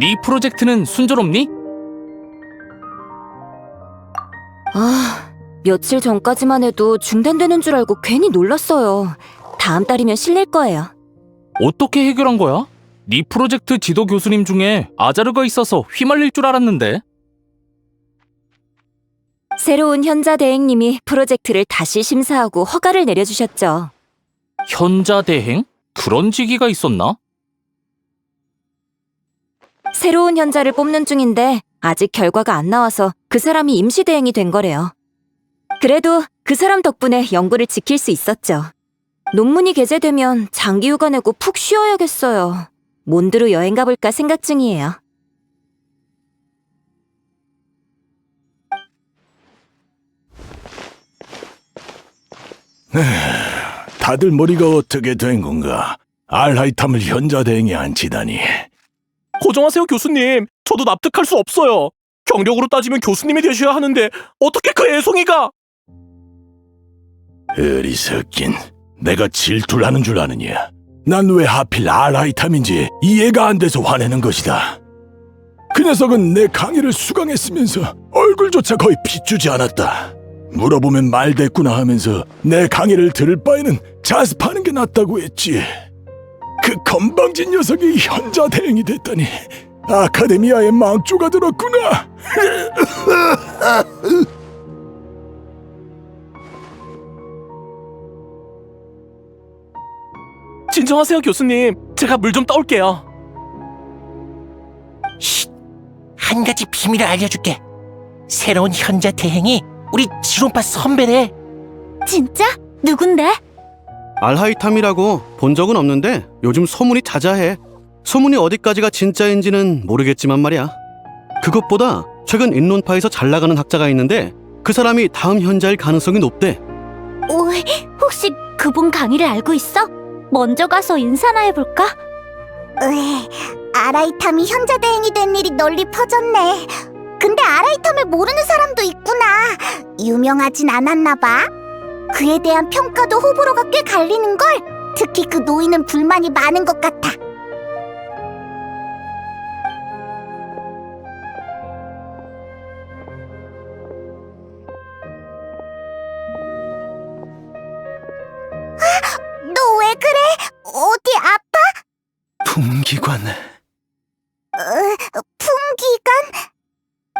네 프로젝트는 순조롭니? 며칠 전까지만 해도 중단되는 줄 알고 괜히 놀랐어요. 다음 달이면 실릴 거예요. 어떻게 해결한 거야? 네 프로젝트 지도 교수님 중에 아자르가 있어서 휘말릴 줄 알았는데. 새로운 현자 대행님이 프로젝트를 다시 심사하고 허가를 내려주셨죠. 현자 대행? 그런 직위가 있었나? 새로운 현자를 뽑는 중인데 아직 결과가 안 나와서 그 사람이 임시 대행이 된 거래요. 그래도 그 사람 덕분에 연구를 지킬 수 있었죠. 논문이 게재되면 장기 휴가 내고 푹 쉬어야겠어요. 몬드로 여행 가볼까 생각 중이에요. 다들 머리가 어떻게 된 건가? 알하이탐을 현자 대행에 앉히다니. 고정하세요, 교수님. 저도 납득할 수 없어요. 경력으로 따지면 교수님이 되셔야 하는데 어떻게 그 애송이가... 어리석긴. 내가 질투를 하는 줄 아느냐? 난 왜 하필 알하이탐인지 이해가 안 돼서 화내는 것이다. 그 녀석은 내 강의를 수강했으면서 얼굴조차 거의 비추지 않았다. 물어보면 말대꾸나 하면서 내 강의를 들을 바에는 자습하는 게 낫다고 했지. 그 건방진 녀석이 현자 대행이 됐다니 아카데미아의 망조가 들었구나. 진정하세요, 교수님. 제가 물 좀 떠올게요. 한 가지 비밀을 알려줄게. 새로운 현자 대행이 우리 지론파 선배래. 진짜? 누군데? 알하이탐이라고 본 적은 없는데 요즘 소문이 자자해. 소문이 어디까지가 진짜인지는 모르겠지만 말이야. 그것보다 최근 인론파에서 잘 나가는 학자가 있는데 그 사람이 다음 현자일 가능성이 높대. 혹시 그분 강의를 알고 있어? 먼저 가서 인사나 해볼까? 아라이탐이 현자 대행이 된 일이 널리 퍼졌네. 근데 아라이탐을 모르는 사람도 있구나. 유명하진 않았나 봐. 그에 대한 평가도 호불호가 꽤 갈리는걸. 특히 그 노인은 불만이 많은 것 같아. 너 왜 그래? 어디 아파? 품기관. 풍기관?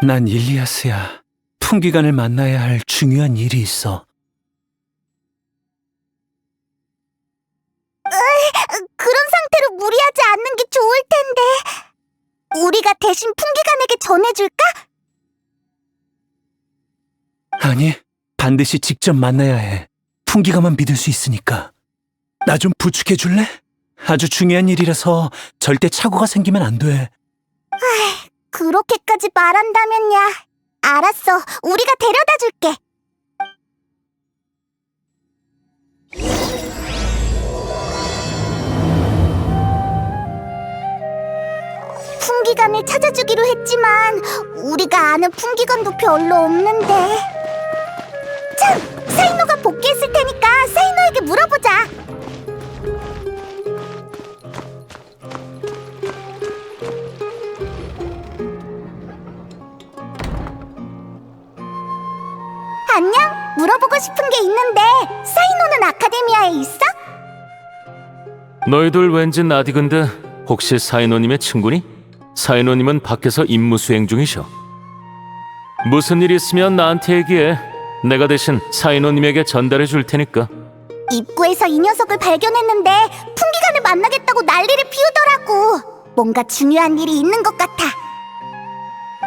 난 일리아스야. 품기관을 만나야 할 중요한 일이 있어. 그런 상태로 무리하지 않는 게 좋을 텐데. 우리가 대신 풍기관에게 전해줄까? 아니, 반드시 직접 만나야 해. 품기관만 믿을 수 있으니까. 나 좀 부축해 줄래? 아주 중요한 일이라서 절대 착오가 생기면 안 돼. 그렇게까지 말한다면야. 알았어, 우리가 데려다 줄게. 풍기관을 찾아주기로 했지만 우리가 아는 풍기관도 별로 없는데. 참! 사이노가 복귀했을 테니까 사이노에게 물어보자. 안녕? 물어보고 싶은 게 있는데 사이노는 아카데미아에 있어? 너희들 왠지 나디근데 혹시 사이노님의 친구니? 사이노님은 밖에서 임무 수행 중이셔. 무슨 일 있으면 나한테 얘기해. 내가 대신 사이노님에게 전달해 줄 테니까. 입구에서 이 녀석을 발견했는데 풍기관을 만나겠다고 난리를 피우더라고. 뭔가 중요한 일이 있는 것 같아.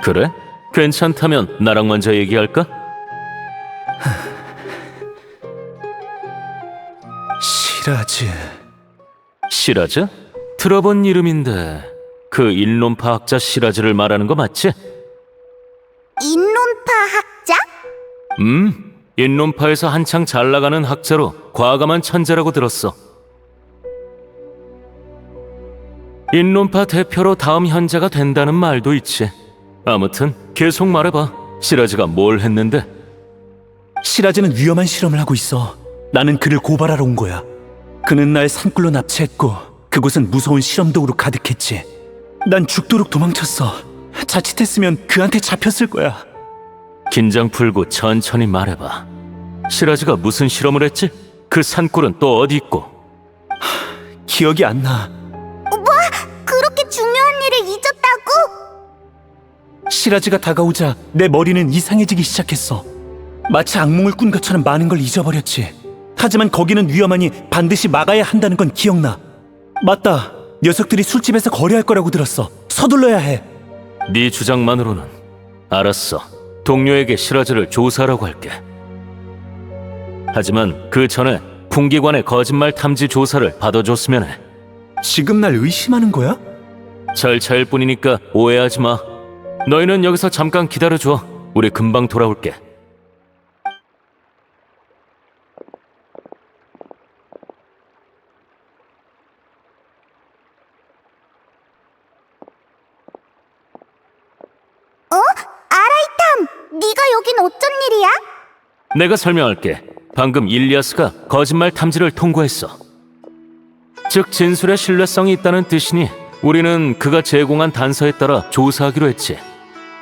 그래? 괜찮다면 나랑 먼저 얘기할까? 시라즈. 시라즈? 들어본 이름인데 그 인론파 학자 시라즈를 말하는 거 맞지? 인론파 학자? 인론파에서 한창 잘 나가는 학자로 과감한 천재라고 들었어. 인론파 대표로 다음 현자가 된다는 말도 있지. 아무튼 계속 말해봐. 시라즈가 뭘 했는데? 시라즈는 위험한 실험을 하고 있어. 나는 그를 고발하러 온 거야. 그는 날 산불로 납치했고 그곳은 무서운 실험독으로 가득했지. 난 죽도록 도망쳤어. 자칫했으면 그한테 잡혔을 거야. 긴장 풀고 천천히 말해봐. 시라즈가 무슨 실험을 했지? 그 산골은 또 어디 있고? 기억이 안 나. 그렇게 중요한 일을 잊었다고? 시라즈가 다가오자 내 머리는 이상해지기 시작했어. 마치 악몽을 꾼 것처럼 많은 걸 잊어버렸지. 하지만 거기는 위험하니 반드시 막아야 한다는 건 기억나. 맞다. 녀석들이 술집에서 거래할 거라고 들었어. 서둘러야 해. 네 주장만으로는 알았어. 동료에게 시라즈를 조사하라고 할게. 하지만 그 전에 풍기관의 거짓말 탐지 조사를 받아줬으면 해. 지금 날 의심하는 거야? 절차일 뿐이니까 오해하지 마. 너희는 여기서 잠깐 기다려줘. 우리 금방 돌아올게. 아라이탐! 네가 여긴 어쩐 일이야? 내가 설명할게. 방금 일리아스가 거짓말 탐지를 통과했어. 즉 진술에 신뢰성이 있다는 뜻이니 우리는 그가 제공한 단서에 따라 조사하기로 했지.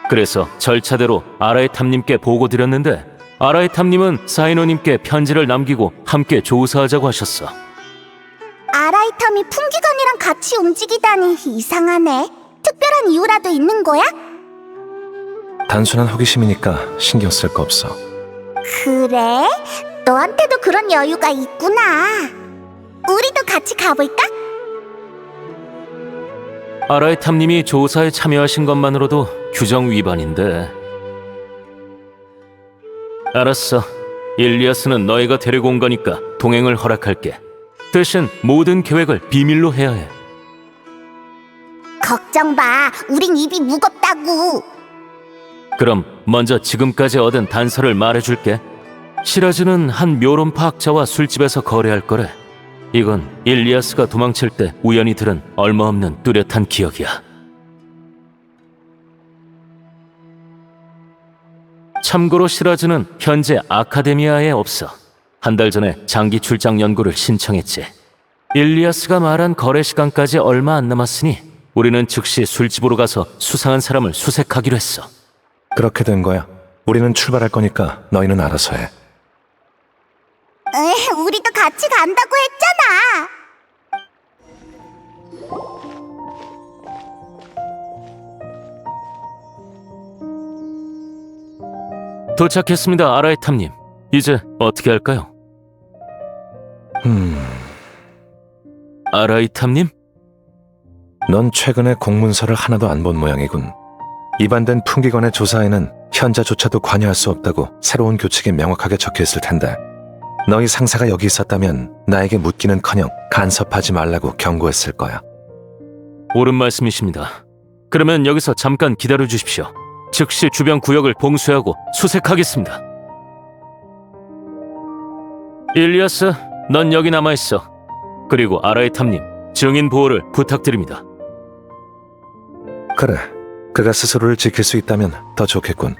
그래서 절차대로 아라이탐님께 보고드렸는데 아라이탐님은 사이노님께 편지를 남기고 함께 조사하자고 하셨어. 아라이탐이 풍기관이랑 같이 움직이다니 이상하네. 특별한 이유라도 있는 거야? 단순한 호기심이니까 신경 쓸 거 없어. 그래? 너한테도 그런 여유가 있구나. 우리도 같이 가볼까? 아라이탐님이 조사에 참여하신 것만으로도 규정 위반인데. 알았어. 일리아스는 너희가 데리고 온 거니까 동행을 허락할게. 대신 모든 계획을 비밀로 해야 해. 걱정 마. 우린 입이 무겁다고. 그럼 먼저 지금까지 얻은 단서를 말해줄게. 시라즈는 한 묘론파 학자와 술집에서 거래할 거래. 이건 일리아스가 도망칠 때 우연히 들은 얼마없는 뚜렷한 기억이야. 참고로 시라즈는 현재 아카데미아에 없어. 한 달 전에 장기 출장 연구를 신청했지. 일리아스가 말한 거래 시간까지 얼마 안 남았으니 우리는 즉시 술집으로 가서 수상한 사람을 수색하기로 했어. 그렇게 된 거야. 우리는 출발할 거니까 너희는 알아서 해. 우리도 같이 간다고 했잖아. 도착했습니다, 아라이탐님. 이제 어떻게 할까요? 아라이탐님? 넌 최근에 공문서를 하나도 안 본 모양이군. 입안된 풍기관의 조사에는 현자조차도 관여할 수 없다고 새로운 교칙이 명확하게 적혀있을 텐데 너희 상사가 여기 있었다면 나에게 묻기는커녕 간섭하지 말라고 경고했을 거야. 옳은 말씀이십니다. 그러면 여기서 잠깐 기다려 주십시오. 즉시 주변 구역을 봉쇄하고 수색하겠습니다. 일리아스, 넌 여기 남아있어. 그리고 아라이탐님, 증인 보호를 부탁드립니다. 그래, 그가 스스로를 지킬 수 있다면 더 좋겠군.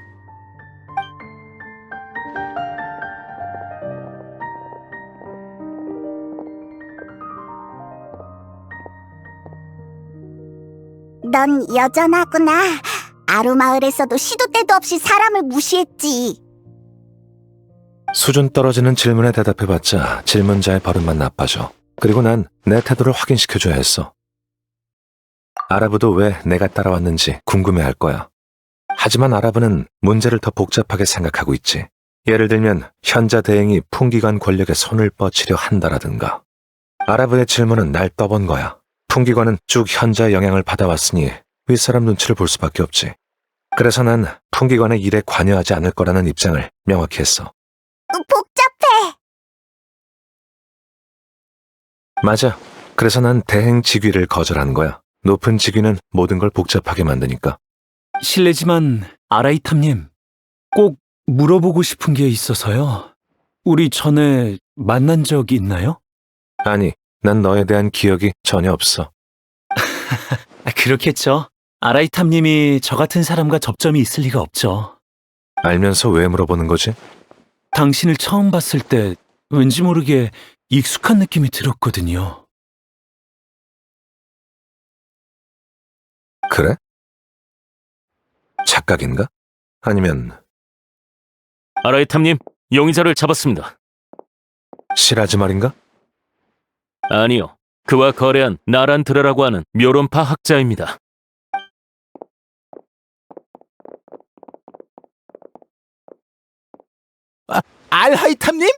넌 여전하구나. 아루마을에서도 시도 때도 없이 사람을 무시했지. 수준 떨어지는 질문에 대답해봤자 질문자의 버릇만 나빠져. 그리고 난 내 태도를 확인시켜줘야 했어. 아라브도 왜 내가 따라왔는지 궁금해할 거야. 하지만 아라브는 문제를 더 복잡하게 생각하고 있지. 예를 들면 현자 대행이 풍기관 권력에 손을 뻗치려 한다라든가. 아라브의 질문은 날 떠본 거야. 풍기관은 쭉 현자의 영향을 받아왔으니 윗사람 눈치를 볼 수밖에 없지. 그래서 난 풍기관의 일에 관여하지 않을 거라는 입장을 명확히 했어. 복잡해. 맞아. 그래서 난 대행 직위를 거절한 거야. 높은 직위는 모든 걸 복잡하게 만드니까. 실례지만 아라이탐님, 꼭 물어보고 싶은 게 있어서요. 우리 전에 만난 적 있나요? 아니, 난 너에 대한 기억이 전혀 없어. 그렇겠죠. 아라이탐님이 저 같은 사람과 접점이 있을 리가 없죠. 알면서 왜 물어보는 거지? 당신을 처음 봤을 때 왠지 모르게 익숙한 느낌이 들었거든요. 그래? 착각인가? 아니면 아라이탐님, 용의자를 잡았습니다. 시라즈 말인가? 아니요, 그와 거래한 나란드라라고 하는 묘론파 학자입니다. 알하이탐님?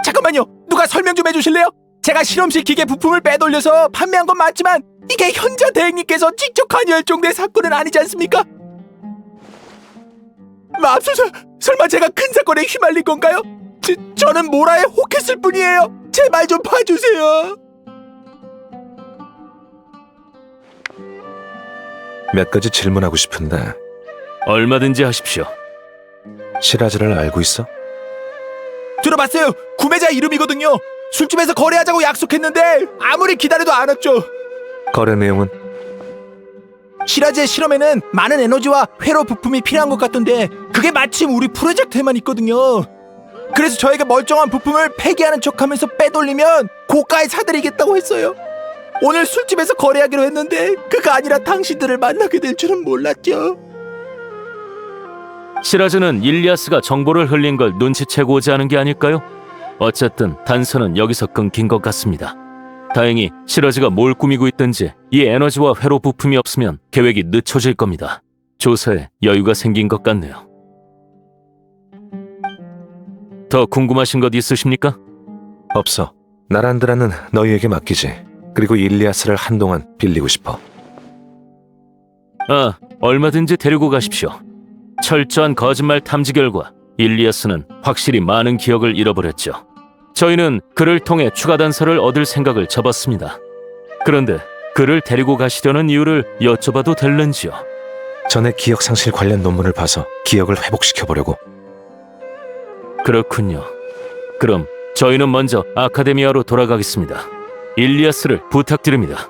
잠깐만요. 누가 설명 좀 해주실래요? 제가 실험실 기계 부품을 빼돌려서 판매한 건 맞지만 이게 현자 대행님께서 직접 관여할 정도의 사건은 아니지 않습니까? 맙소사, 설마 제가 큰 사건에 휘말린 건가요? 저는 모라에 혹했을 뿐이에요. 제 말 좀 봐주세요. 몇 가지 질문하고 싶은데 얼마든지 하십시오. 시라즈를 알고 있어? 들어봤어요. 구매자 이름이거든요. 술집에서 거래하자고 약속했는데 아무리 기다려도 안 왔죠. 거래 내용은? 시라즈의 실험에는 많은 에너지와 회로 부품이 필요한 것 같던데 그게 마침 우리 프로젝트에만 있거든요. 그래서 저희가 멀쩡한 부품을 폐기하는 척하면서 빼돌리면 고가에 사드리겠다고 했어요. 오늘 술집에서 거래하기로 했는데 그거 아니라 당신들을 만나게 될 줄은 몰랐죠. 시라즈는 일리아스가 정보를 흘린 걸 눈치채고자 하는 게 아닐까요? 어쨌든 단서는 여기서 끊긴 것 같습니다. 다행히 시라즈가 뭘 꾸미고 있든지 이 에너지와 회로 부품이 없으면 계획이 늦춰질 겁니다. 조사에 여유가 생긴 것 같네요. 더 궁금하신 것 있으십니까? 없어. 나란드라는 너희에게 맡기지. 그리고 일리아스를 한동안 빌리고 싶어. 아, 얼마든지 데리고 가십시오. 철저한 거짓말 탐지 결과 일리아스는 확실히 많은 기억을 잃어버렸죠. 저희는 그를 통해 추가 단서를 얻을 생각을 접었습니다. 그런데 그를 데리고 가시려는 이유를 여쭤봐도 될는지요? 전에 기억 상실 관련 논문을 봐서 기억을 회복시켜보려고. 그렇군요. 그럼 저희는 먼저 아카데미아로 돌아가겠습니다. 일리아스를 부탁드립니다.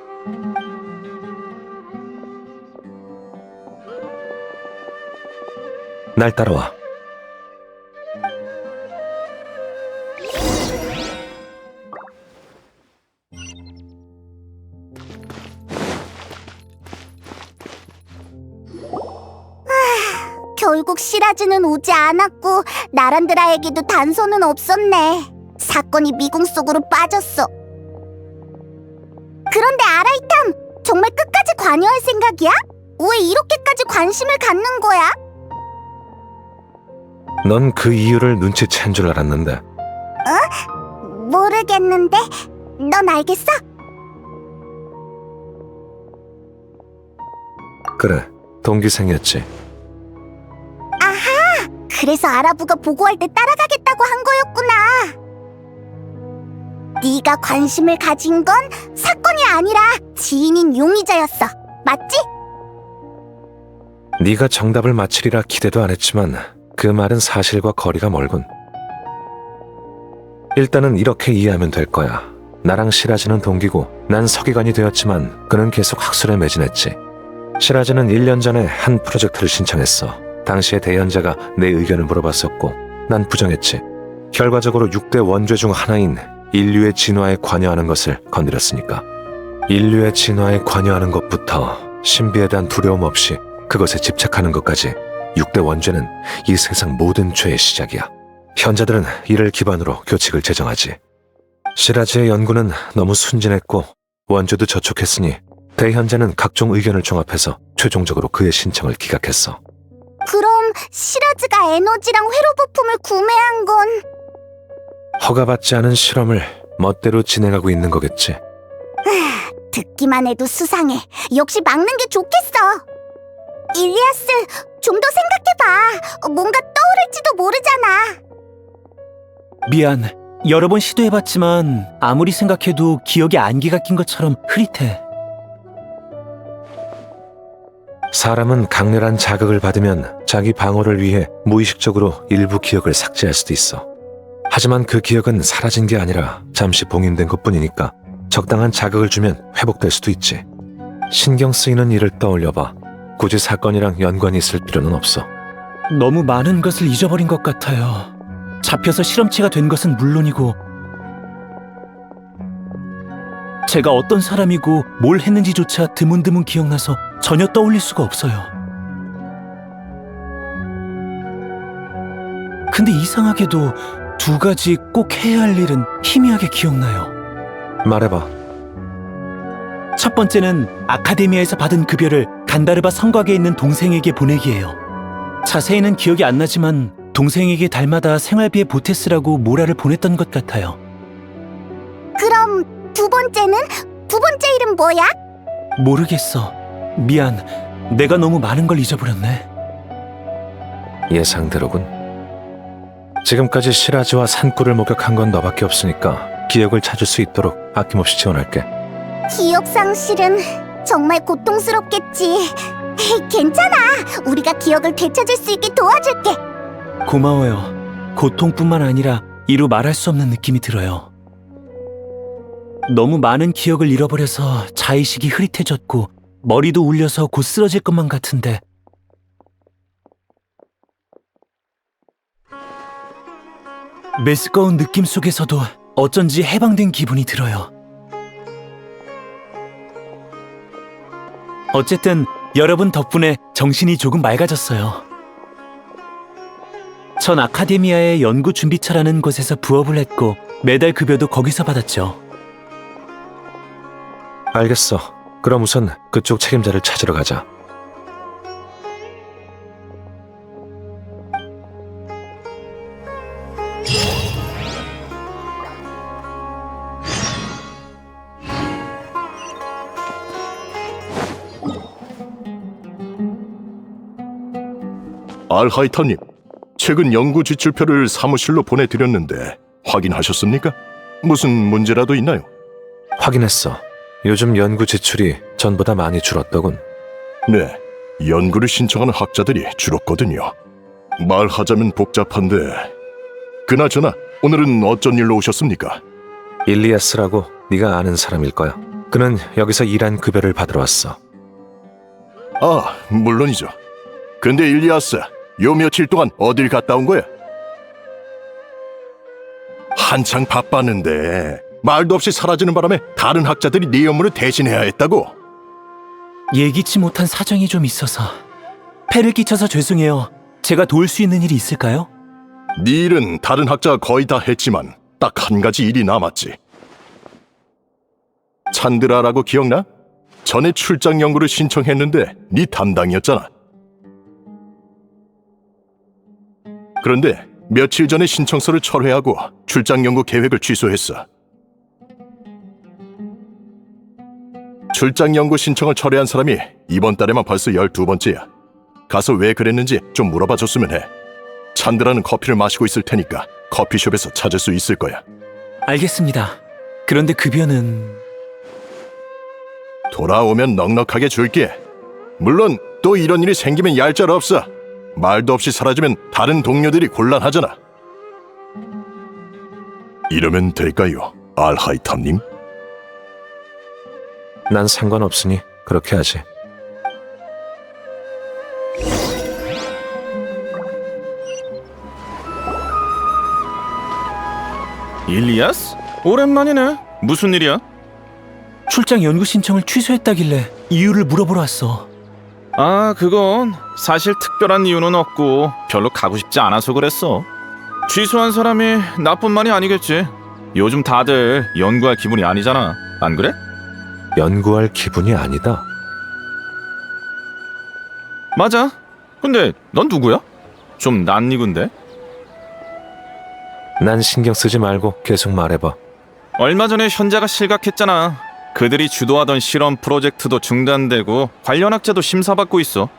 날 따라와. 결국 시라즈는 오지 않았고 나란드라에게도 단서는 없었네. 사건이 미궁 속으로 빠졌어. 그런데 아라이탐, 정말 끝까지 관여할 생각이야? 왜 이렇게까지 관심을 갖는 거야? 넌 그 이유를 눈치챈 줄 알았는데. 모르겠는데 넌 알겠어? 그래, 동기생이었지. 아하! 그래서 아라부가 보고할 때 따라가겠다고 한 거였구나. 네가 관심을 가진 건 사건이 아니라 지인인 용의자였어. 맞지? 네가 정답을 맞히리라 기대도 안 했지만 그 말은 사실과 거리가 멀군. 일단은 이렇게 이해하면 될 거야. 나랑 시라즈는 동기고 난 서기관이 되었지만 그는 계속 학술에 매진했지. 시라즈는 1년 전에 한 프로젝트를 신청했어. 당시에 대현자가 내 의견을 물어봤었고 난 부정했지. 결과적으로 6대 원죄 중 하나인 인류의 진화에 관여하는 것을 건드렸으니까. 인류의 진화에 관여하는 것부터 신비에 대한 두려움 없이 그것에 집착하는 것까지 6대 원죄는 이 세상 모든 죄의 시작이야. 현자들은 이를 기반으로 교칙을 제정하지. 시라즈의 연구는 너무 순진했고 원죄도 저촉했으니 대현자는 각종 의견을 종합해서 최종적으로 그의 신청을 기각했어. 그럼 시라즈가 에너지랑 회로 부품을 구매한 건 허가받지 않은 실험을 멋대로 진행하고 있는 거겠지. 듣기만 해도 수상해. 역시 막는 게 좋겠어. 일리아스, 좀 더 생각해봐. 뭔가 떠오를지도 모르잖아. 미안. 여러 번 시도해봤지만 아무리 생각해도 기억에 안개가 낀 것처럼 흐릿해. 사람은 강렬한 자극을 받으면 자기 방어를 위해 무의식적으로 일부 기억을 삭제할 수도 있어. 하지만 그 기억은 사라진 게 아니라 잠시 봉인된 것뿐이니까 적당한 자극을 주면 회복될 수도 있지. 신경 쓰이는 일을 떠올려봐. 굳이 사건이랑 연관이 있을 필요는 없어. 너무 많은 것을 잊어버린 것 같아요. 잡혀서 실험체가 된 것은 물론이고 제가 어떤 사람이고 뭘 했는지조차 드문드문 기억나서 전혀 떠올릴 수가 없어요. 근데 이상하게도 두 가지 꼭 해야 할 일은 희미하게 기억나요. 말해봐. 첫 번째는 아카데미아에서 받은 급여를 간다르바 성곽에 있는 동생에게 보내기예요. 자세히는 기억이 안 나지만 동생에게 달마다 생활비에 보태쓰라고 모라를 보냈던 것 같아요. 그럼 두 번째는? 두 번째 일은 뭐야? 모르겠어. 미안. 내가 너무 많은 걸 잊어버렸네. 예상대로군. 지금까지 시라즈와 산꿀을 목격한 건 너밖에 없으니까 기억을 찾을 수 있도록 아낌없이 지원할게. 기억 상실은 정말 고통스럽겠지. 괜찮아. 우리가 기억을 되찾을 수 있게 도와줄게. 고마워요. 고통뿐만 아니라 이루 말할 수 없는 느낌이 들어요. 너무 많은 기억을 잃어버려서 자의식이 흐릿해졌고 머리도 울려서 곧 쓰러질 것만 같은데 메스꺼운 느낌 속에서도 어쩐지 해방된 기분이 들어요. 어쨌든 여러분 덕분에 정신이 조금 맑아졌어요. 전 아카데미아의 연구 준비처라는 곳에서 부업을 했고 매달 급여도 거기서 받았죠. 알겠어. 그럼 우선 그쪽 책임자를 찾으러 가자. 알하이타님, 최근 연구 지출표를 사무실로 보내드렸는데 확인하셨습니까? 무슨 문제라도 있나요? 확인했어. 요즘 연구 지출이 전보다 많이 줄었더군. 네, 연구를 신청하는 학자들이 줄었거든요. 말하자면 복잡한데, 그나저나 오늘은 어쩐 일로 오셨습니까? 일리아스라고 네가 아는 사람일 거야. 그는 여기서 일한 급여를 받으러 왔어. 아, 물론이죠. 근데 일리아스, 요 며칠 동안 어딜 갔다 온 거야? 한창 바빴는데 말도 없이 사라지는 바람에 다른 학자들이 네 업무를 대신해야 했다고? 예기치 못한 사정이 좀 있어서 폐를 끼쳐서 죄송해요. 제가 도울 수 있는 일이 있을까요? 네 일은 다른 학자가 거의 다 했지만 딱 한 가지 일이 남았지. 찬드라라고 기억나? 전에 출장 연구를 신청했는데 네 담당이었잖아. 그런데 며칠 전에 신청서를 철회하고 출장 연구 계획을 취소했어. 출장 연구 신청을 철회한 사람이 이번 달에만 벌써 12번째야. 가서 왜 그랬는지 좀 물어봐 줬으면 해. 찬드라는 커피를 마시고 있을 테니까 커피숍에서 찾을 수 있을 거야. 알겠습니다. 그런데 급여는... 돌아오면 넉넉하게 줄게. 물론 또 이런 일이 생기면 얄짤 없어. 말도 없이 사라지면 다른 동료들이 곤란하잖아. 이러면 될까요, 알하이탐님? 난 상관없으니 그렇게 하지. 일리아스? 오랜만이네. 무슨 일이야? 출장 연구 신청을 취소했다길래 이유를 물어보러 왔어. 아, 그건 사실 특별한 이유는 없고 별로 가고 싶지 않아서 그랬어. 취소한 사람이 나뿐만이 아니겠지. 요즘 다들 연구할 기분이 아니잖아. 안 그래? 연구할 기분이 아니다. 맞아. 근데 넌 누구야? 좀 낯익은데? 난 신경 쓰지 말고 계속 말해봐. 얼마 전에 현자가 실각했잖아. 그들이 주도하던 실험 프로젝트도 중단되고 관련 학자도 심사받고 있어.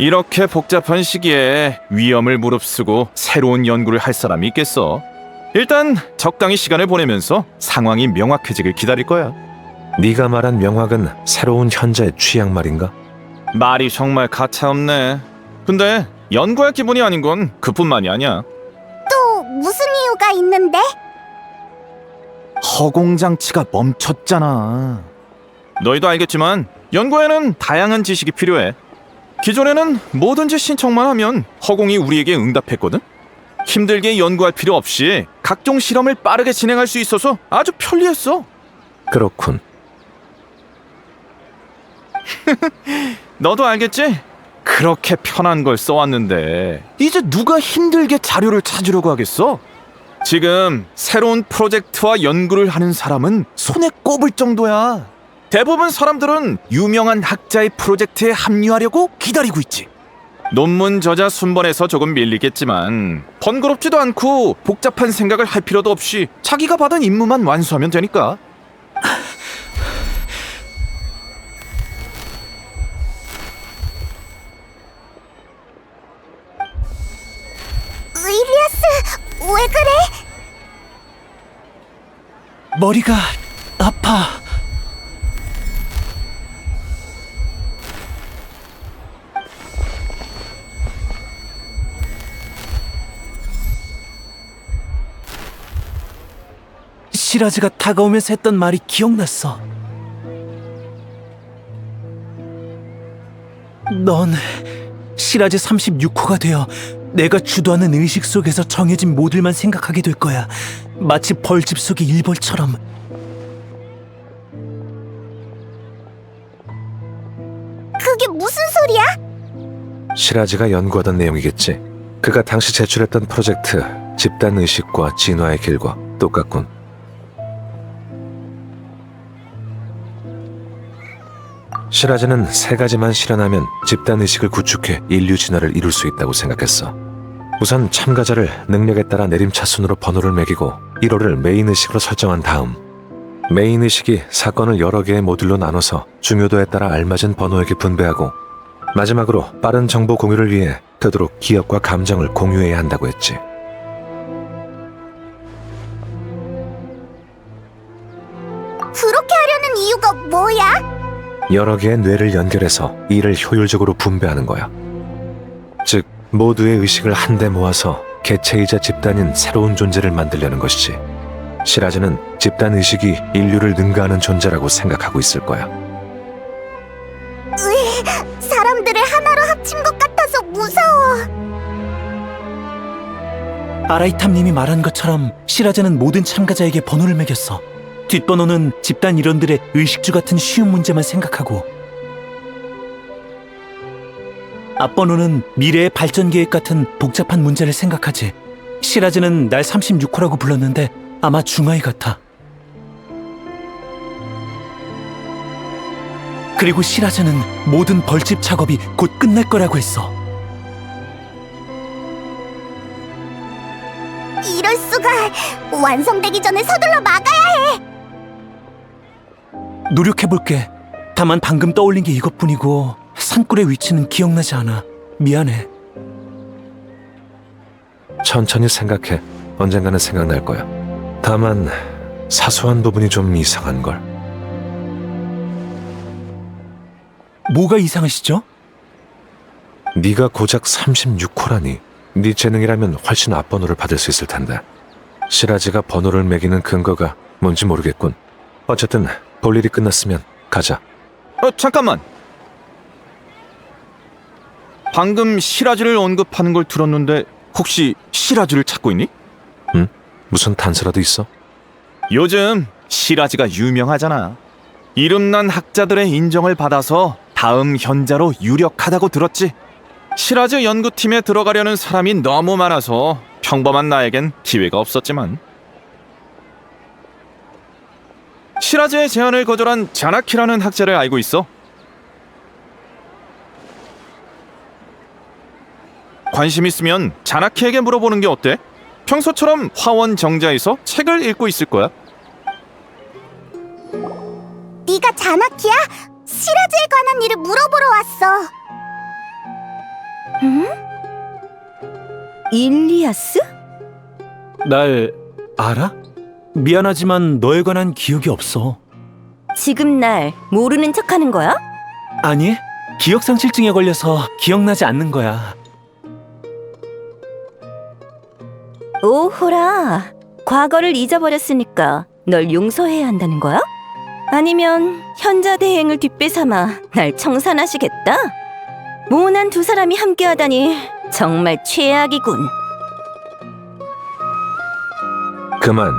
이렇게 복잡한 시기에 위험을 무릅쓰고 새로운 연구를 할 사람이 있겠어. 일단 적당히 시간을 보내면서 상황이 명확해지길 기다릴 거야. 네가 말한 명확은 새로운 현자의 취향 말인가? 말이 정말 가차없네. 근데 연구할 기분이 아닌 건 그뿐만이 아니야. 또 무슨 이유가 있는데? 허공장치가 멈췄잖아. 너희도 알겠지만 연구에는 다양한 지식이 필요해. 기존에는 뭐든지 신청만 하면 허공이 우리에게 응답했거든. 힘들게 연구할 필요 없이 각종 실험을 빠르게 진행할 수 있어서 아주 편리했어. 그렇군. 너도 알겠지? 그렇게 편한 걸 써왔는데 이제 누가 힘들게 자료를 찾으려고 하겠어? 지금 새로운 프로젝트와 연구를 하는 사람은 손에 꼽을 정도야. 대부분 사람들은 유명한 학자의 프로젝트에 합류하려고 기다리고 있지. 논문 저자 순번에서 조금 밀리겠지만 번거롭지도 않고 복잡한 생각을 할 필요도 없이 자기가 받은 임무만 완수하면 되니까. 일리아스, 왜 그래? 머리가 아파. 시라즈가 다가오면서 했던 말이 기억났어. 넌 시라즈 36호가 되어 내가 주도하는 의식 속에서 정해진 모델만 생각하게 될 거야. 마치 벌집 속의 일벌처럼. 그게 무슨 소리야? 시라즈가 연구하던 내용이겠지. 그가 당시 제출했던 프로젝트 집단 의식과 진화의 길과 똑같군. 시라즈는 세 가지만 실현하면 집단 의식을 구축해 인류 진화를 이룰 수 있다고 생각했어. 우선 참가자를 능력에 따라 내림차순으로 번호를 매기고 1호를 메인 의식으로 설정한 다음 메인 의식이 사건을 여러 개의 모듈로 나눠서 중요도에 따라 알맞은 번호에게 분배하고 마지막으로 빠른 정보 공유를 위해 되도록 기억과 감정을 공유해야 한다고 했지. 그렇게 하려는 이유가 뭐야? 여러 개의 뇌를 연결해서 이를 효율적으로 분배하는 거야. 즉, 모두의 의식을 한데 모아서 개체이자 집단인 새로운 존재를 만들려는 것이지. 시라즈는 집단 의식이 인류를 능가하는 존재라고 생각하고 있을 거야. 사람들을 하나로 합친 것 같아서 무서워. 아라이탐님이 말한 것처럼 시라즈는 모든 참가자에게 번호를 매겼어. 뒷번호는 집단 일원들의 의식주 같은 쉬운 문제만 생각하고, 앞번호는 미래의 발전 계획 같은 복잡한 문제를 생각하지. 시라즈는 날 36호라고 불렀는데 아마 중아이 같아. 그리고 시라즈는 모든 벌집 작업이 곧 끝날 거라고 했어. 이럴 수가. 완성되기 전에 서둘러 막아야 해. 노력해볼게. 다만 방금 떠올린 게 이것뿐이고 산골의 위치는 기억나지 않아. 미안해. 천천히 생각해. 언젠가는 생각날 거야. 다만 사소한 부분이 좀 이상한걸. 뭐가 이상하시죠? 네가 고작 36호라니. 네 재능이라면 훨씬 앞번호를 받을 수 있을 텐데. 시라즈가 번호를 매기는 근거가 뭔지 모르겠군. 어쨌든 볼 일이 끝났으면 가자. 잠깐만. 방금 시라즈를 언급하는 걸 들었는데 혹시 시라즈를 찾고 있니? 응? 무슨 단서라도 있어? 요즘 시라즈가 유명하잖아. 이름난 학자들의 인정을 받아서 다음 현자로 유력하다고 들었지. 시라즈 연구팀에 들어가려는 사람이 너무 많아서 평범한 나에겐 기회가 없었지만 시라즈의 제안을 거절한 자나키라는 학자를 알고 있어. 관심 있으면 자나키에게 물어보는 게 어때? 평소처럼 화원 정자에서 책을 읽고 있을 거야. 네가 자나키야? 시라즈에 관한 일을 물어보러 왔어. 응? 일리아스? 날 알아? 미안하지만 너에 관한 기억이 없어. 지금 날 모르는 척하는 거야? 아니, 기억상실증에 걸려서 기억나지 않는 거야. 오호라, 과거를 잊어버렸으니까 널 용서해야 한다는 거야? 아니면 현자 대행을 뒷배삼아 날 청산하시겠다? 모난 두 사람이 함께하다니 정말 최악이군. 그만.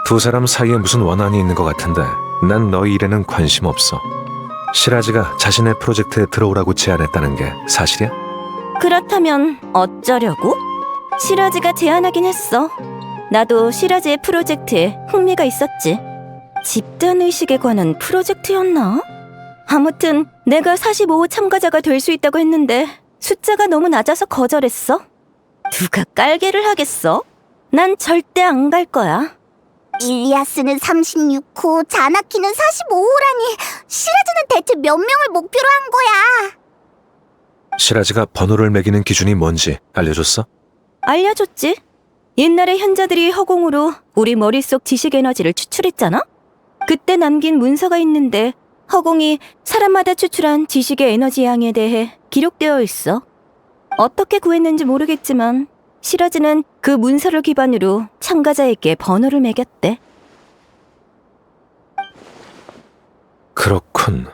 두 사람 사이에 무슨 원한이 있는 것 같은데 난 너희 일에는 관심 없어. 시라즈가 자신의 프로젝트에 들어오라고 제안했다는 게 사실이야? 그렇다면 어쩌려고? 시라즈가 제안하긴 했어. 나도 시라즈의 프로젝트에 흥미가 있었지. 집단의식에 관한 프로젝트였나? 아무튼 내가 45호 참가자가 될 수 있다고 했는데 숫자가 너무 낮아서 거절했어. 누가 깔개를 하겠어? 난 절대 안 갈 거야. 일리아스는 36호, 자나키는 45호라니. 시라즈는 대체 몇 명을 목표로 한 거야? 시라즈가 번호를 매기는 기준이 뭔지 알려줬어? 알려줬지. 옛날에 현자들이 허공으로 우리 머릿속 지식 에너지를 추출했잖아? 그때 남긴 문서가 있는데 허공이 사람마다 추출한 지식의 에너지 양에 대해 기록되어 있어. 어떻게 구했는지 모르겠지만 시라즈는 그 문서를 기반으로 참가자에게 번호를 매겼대. 그렇군.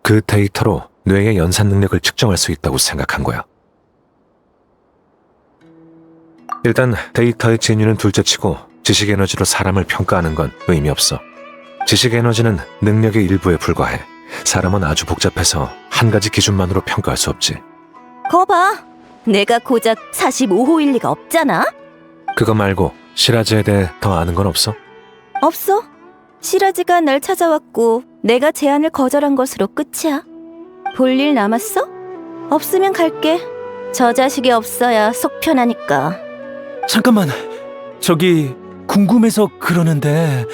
그 데이터로 뇌의 연산 능력을 측정할 수 있다고 생각한 거야. 일단 데이터의 진위는 둘째치고 지식 에너지로 사람을 평가하는 건 의미 없어. 지식 에너지는 능력의 일부에 불과해. 사람은 아주 복잡해서 한 가지 기준만으로 평가할 수 없지. 거봐. 내가 고작 45호일 리가 없잖아? 그거 말고 시라즈에 대해 더 아는 건 없어? 없어. 시라즈가 날 찾아왔고 내가 제안을 거절한 것으로 끝이야. 볼 일 남았어? 없으면 갈게. 저 자식이 없어야 속 편하니까. 잠깐만, 저기 궁금해서 그러는데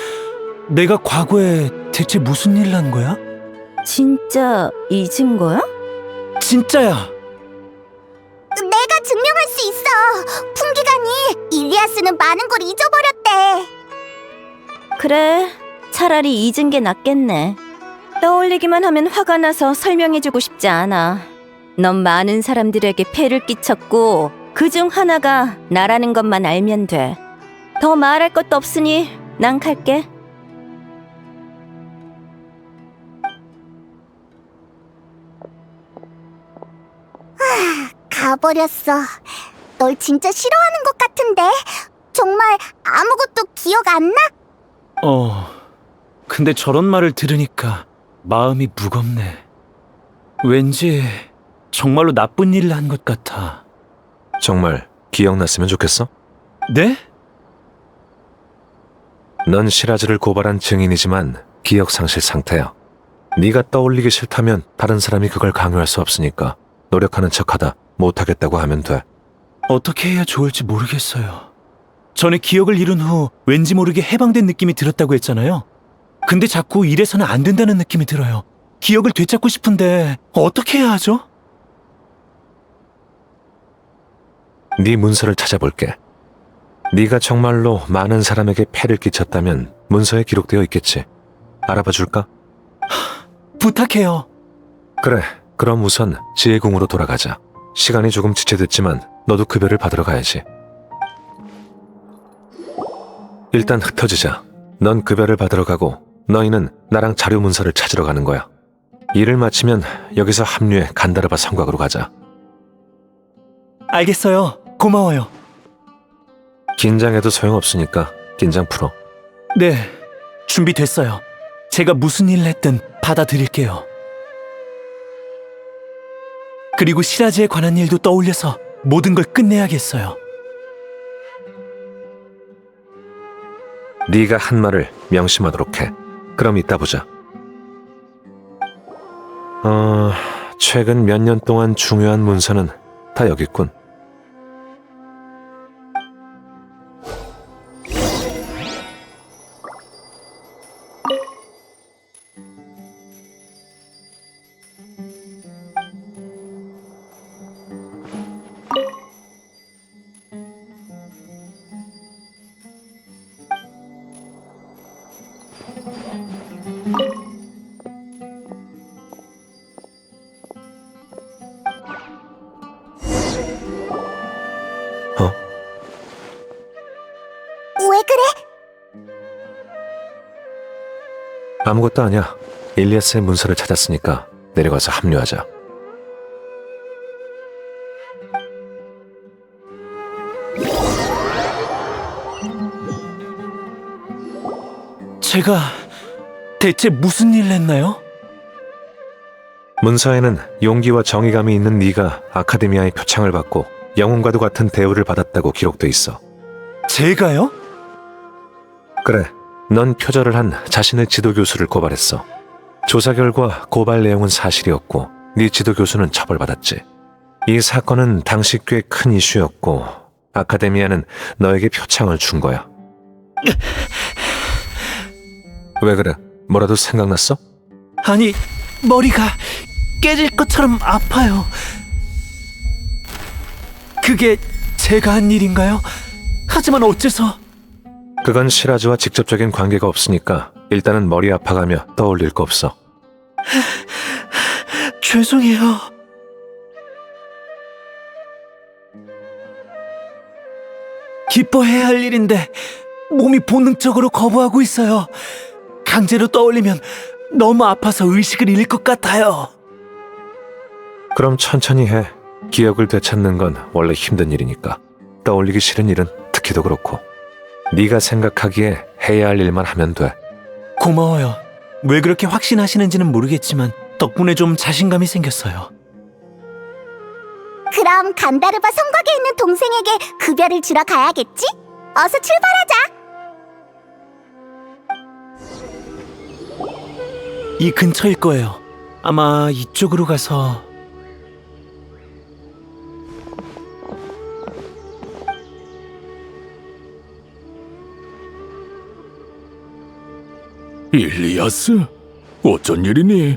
내가 과거에 대체 무슨 일 한 거야? 진짜 잊은 거야? 진짜야. 내가 증명할 수 있어. 풍기관이 일리아스는 많은 걸 잊어버렸대. 그래, 차라리 잊은 게 낫겠네. 떠올리기만 하면 화가 나서 설명해주고 싶지 않아. 넌 많은 사람들에게 폐를 끼쳤고 그중 하나가 나라는 것만 알면 돼. 더 말할 것도 없으니 난 갈게. 가버렸어. 널 진짜 싫어하는 것 같은데. 정말 아무것도 기억 안 나? 근데 저런 말을 들으니까 마음이 무겁네. 왠지 정말로 나쁜 일을 한 것 같아. 정말 기억났으면 좋겠어? 네? 넌 시라즈를 고발한 증인이지만 기억 상실 상태야. 네가 떠올리기 싫다면 다른 사람이 그걸 강요할 수 없으니까 노력하는 척하다 못하겠다고 하면 돼. 어떻게 해야 좋을지 모르겠어요. 전에 기억을 잃은 후 왠지 모르게 해방된 느낌이 들었다고 했잖아요. 근데 자꾸 이래서는 안 된다는 느낌이 들어요. 기억을 되찾고 싶은데 어떻게 해야 하죠? 네 문서를 찾아볼게. 네가 정말로 많은 사람에게 폐를 끼쳤다면 문서에 기록되어 있겠지. 알아봐 줄까? 부탁해요. 그래, 그럼 우선 지혜궁으로 돌아가자. 시간이 조금 지체됐지만 너도 급여를 받으러 가야지. 일단 흩어지자. 넌 급여를 받으러 가고 너희는 나랑 자료 문서를 찾으러 가는 거야. 일을 마치면 여기서 합류해 간다르바 성곽으로 가자. 알겠어요. 고마워요. 긴장해도 소용없으니까 긴장 풀어. 네, 준비됐어요. 제가 무슨 일을 했든 받아들일게요. 그리고 시라즈에 관한 일도 떠올려서 모든 걸 끝내야겠어요. 네가 한 말을 명심하도록 해. 그럼 이따 보자. 최근 몇 년 동안 중요한 문서는 다 여기 있군. 왜 그래? 아무것도 아니야. 일리아스의 문서를 찾았으니까 내려가서 합류하자. 제가 대체 무슨 일을 했나요? 문서에는 용기와 정의감이 있는 네가 아카데미아의 표창을 받고 영웅과도 같은 대우를 받았다고 기록돼 있어. 제가요? 그래, 넌 표절을 한 자신의 지도교수를 고발했어. 조사 결과 고발 내용은 사실이었고 네 지도교수는 처벌받았지. 이 사건은 당시 꽤 큰 이슈였고 아카데미아는 너에게 표창을 준 거야. 왜 그래? 뭐라도 생각났어? 아니, 머리가 깨질 것처럼 아파요. 그게 제가 한 일인가요? 하지만 어째서... 그건 시라즈와 직접적인 관계가 없으니까 일단은 머리 아파가며 떠올릴 거 없어. 죄송해요. 기뻐해야 할 일인데 몸이 본능적으로 거부하고 있어요. 강제로 떠올리면 너무 아파서 의식을 잃을 것 같아요. 그럼 천천히 해. 기억을 되찾는 건 원래 힘든 일이니까. 떠올리기 싫은 일은 특히도 그렇고. 네가 생각하기에 해야 할 일만 하면 돼. 고마워요. 왜 그렇게 확신하시는지는 모르겠지만 덕분에 좀 자신감이 생겼어요. 그럼 간다르바 성곽에 있는 동생에게 급여를 주러 가야겠지? 어서 출발하자. 이 근처일 거예요. 아마 이쪽으로 가서... 일리아스? 어쩐 일이니?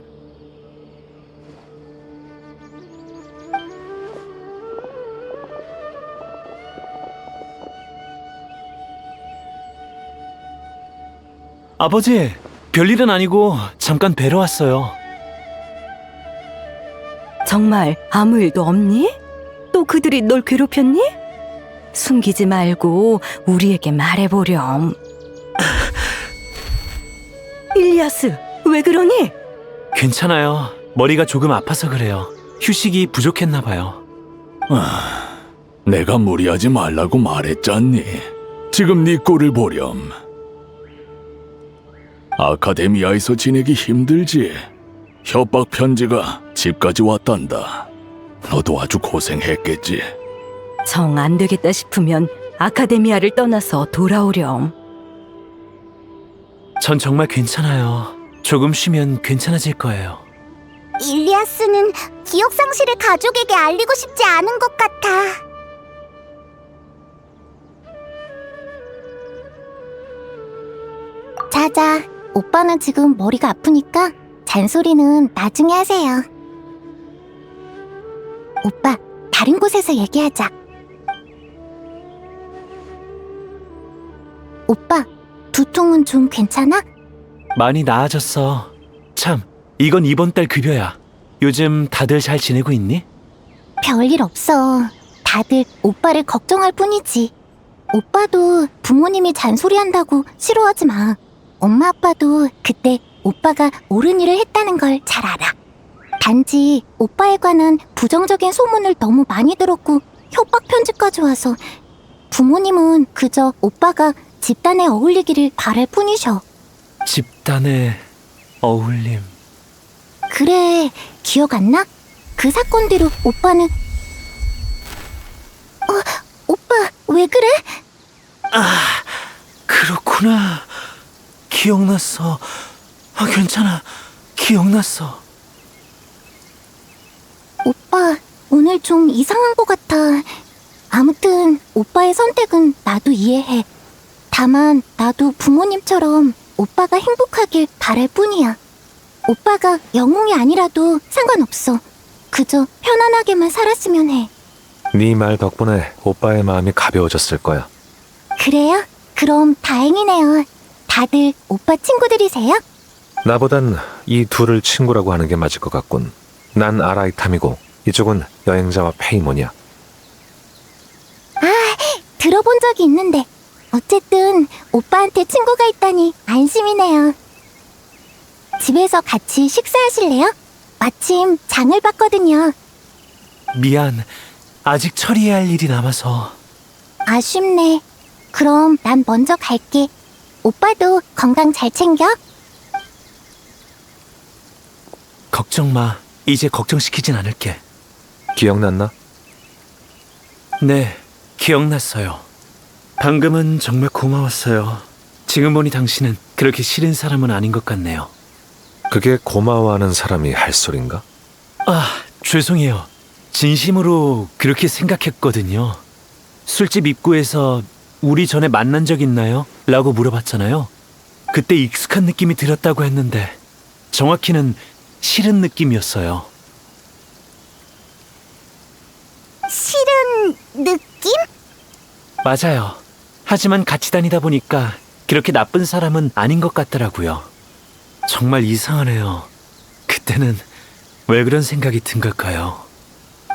아버지, 별일은 아니고 잠깐 뵈러 왔어요. 정말 아무 일도 없니? 또 그들이 널 괴롭혔니? 숨기지 말고 우리에게 말해보렴. 일리아스, 왜 그러니? 괜찮아요. 머리가 조금 아파서 그래요. 휴식이 부족했나 봐요. 내가 무리하지 말라고 말했잖니. 지금 네 꼴을 보렴. 아카데미아에서 지내기 힘들지. 협박 편지가 집까지 왔단다. 너도 아주 고생했겠지. 정 안 되겠다 싶으면 아카데미아를 떠나서 돌아오렴. 전 정말 괜찮아요. 조금 쉬면 괜찮아질 거예요. 일리아스는 기억 상실을 가족에게 알리고 싶지 않은 것 같아. 자자, 오빠는 지금 머리가 아프니까 잔소리는 나중에 하세요. 오빠, 다른 곳에서 얘기하자. 오빠, 두통은 좀 괜찮아? 많이 나아졌어. 참, 이건 이번 달 급여야. 요즘 다들 잘 지내고 있니? 별일 없어. 다들 오빠를 걱정할 뿐이지. 오빠도 부모님이 잔소리한다고 싫어하지 마. 엄마 아빠도 그때 오빠가 옳은 일을 했다는 걸 잘 알아. 단지 오빠에 관한 부정적인 소문을 너무 많이 들었고 협박 편지까지 와서 부모님은 그저 오빠가 집단에 어울리기를 바랄 뿐이셔. 집단의 어울림. 그래, 기억 안 나? 그 사건 뒤로 오빠는... 오빠, 왜 그래? 그렇구나. 기억났어. 괜찮아. 기억났어. 오빠, 오늘 좀 이상한 것 같아. 아무튼 오빠의 선택은 나도 이해해. 다만 나도 부모님처럼 오빠가 행복하길 바랄 뿐이야. 오빠가 영웅이 아니라도 상관없어. 그저 편안하게만 살았으면 해. 네 말 덕분에 오빠의 마음이 가벼워졌을 거야. 그래요? 그럼 다행이네요. 다들 오빠 친구들이세요? 나보단 이 둘을 친구라고 하는 게 맞을 것 같군. 난 아라이탐이고 이쪽은 여행자와 페이몬이야. 들어본 적이 있는데 어쨌든 오빠한테 친구가 있다니 안심이네요. 집에서 같이 식사하실래요? 마침 장을 봤거든요. 미안. 아직 처리해야 할 일이 남아서. 아쉽네. 그럼 난 먼저 갈게. 오빠도 건강 잘 챙겨. 걱정 마. 이제 걱정시키진 않을게. 기억났나? 네, 기억났어요. 방금은 정말 고마웠어요. 지금 보니 당신은 그렇게 싫은 사람은 아닌 것 같네요. 그게 고마워하는 사람이 할 소린가? 아, 죄송해요. 진심으로 그렇게 생각했거든요. 술집 입구에서 우리 전에 만난 적 있나요? 라고 물어봤잖아요. 그때 익숙한 느낌이 들었다고 했는데 정확히는 싫은 느낌이었어요. 싫은 느낌? 맞아요. 하지만 같이 다니다 보니까 그렇게 나쁜 사람은 아닌 것 같더라고요. 정말 이상하네요. 그때는 왜 그런 생각이 든 걸까요?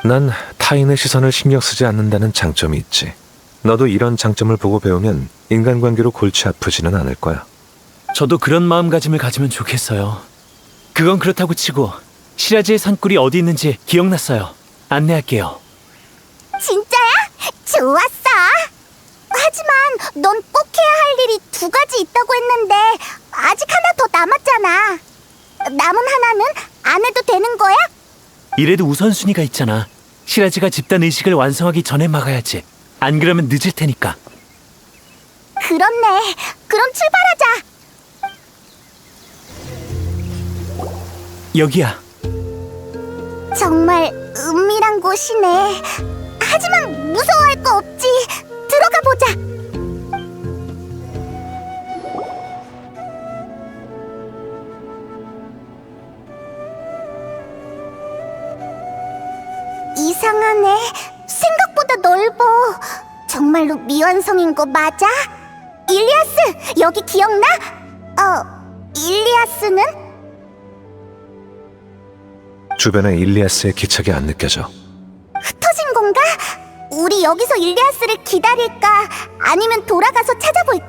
난 타인의 시선을 신경 쓰지 않는다는 장점이 있지. 너도 이런 장점을 보고 배우면 인간관계로 골치 아프지는 않을 거야. 저도 그런 마음가짐을 가지면 좋겠어요. 그건 그렇다고 치고 시라지의 산골이 어디 있는지 기억났어요. 안내할게요. 진짜야? 좋았어. 하지만 넌 꼭 해야 할 일이 2가지 있다고 했는데 아직 하나 더 남았잖아. 남은 하나는 안 해도 되는 거야? 이래도 우선순위가 있잖아. 시라지가 집단 의식을 완성하기 전에 막아야지. 안 그러면 늦을 테니까. 그렇네. 그럼 출발하자. 여기야. 정말 은밀한 곳이네. 하지만 무서워할 거 없지. 들어가 보자. 이상하네. 생각보다 넓어. 정말로 미완성인 거 맞아? 일리아스, 여기 기억나? 일리아스는? 주변에 일리아스의 기척이 안 느껴져. 흩어진 건가? 우리 여기서 일리아스를 기다릴까? 아니면 돌아가서 찾아볼까?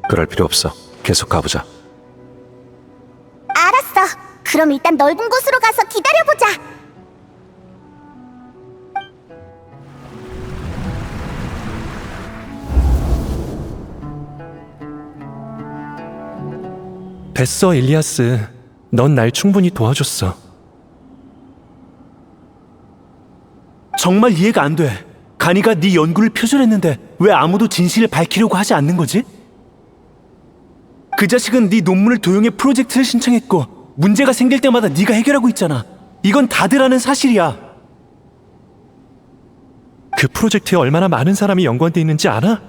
그럴 필요 없어. 계속 가보자. 알았어. 그럼 일단 넓은 곳으로 가서 기다려보자. 됐어, 일리아스. 넌 날 충분히 도와줬어. 정말 이해가 안 돼. 가니가 네 연구를 표절했는데 왜 아무도 진실을 밝히려고 하지 않는 거지? 그 자식은 네 논문을 도용해 프로젝트를 신청했고 문제가 생길 때마다 네가 해결하고 있잖아. 이건 다들 아는 사실이야. 그 프로젝트에 얼마나 많은 사람이 연관돼 있는지 알아?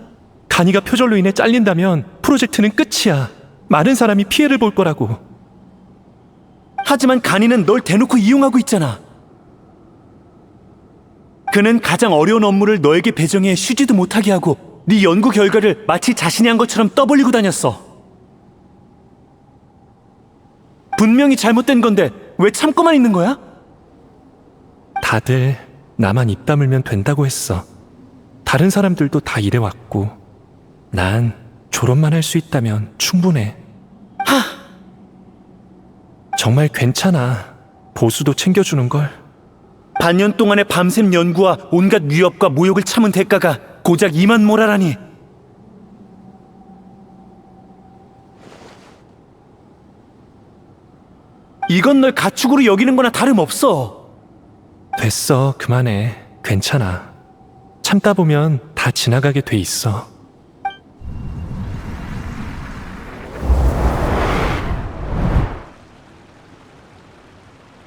가니가 표절로 인해 잘린다면 프로젝트는 끝이야. 많은 사람이 피해를 볼 거라고. 하지만 가니는 널 대놓고 이용하고 있잖아. 그는 가장 어려운 업무를 너에게 배정해 쉬지도 못하게 하고 네 연구 결과를 마치 자신이 한 것처럼 떠벌리고 다녔어. 분명히 잘못된 건데 왜 참고만 있는 거야? 다들 나만 입 다물면 된다고 했어. 다른 사람들도 다 이래왔고 난 졸업만 할 수 있다면 충분해. 정말 괜찮아. 보수도 챙겨주는걸. 반년 동안의 밤샘 연구와 온갖 위협과 모욕을 참은 대가가 고작 이만 모라라니. 이건 널 가축으로 여기는 거나 다름없어. 됐어, 그만해. 괜찮아. 참다 보면 다 지나가게 돼 있어.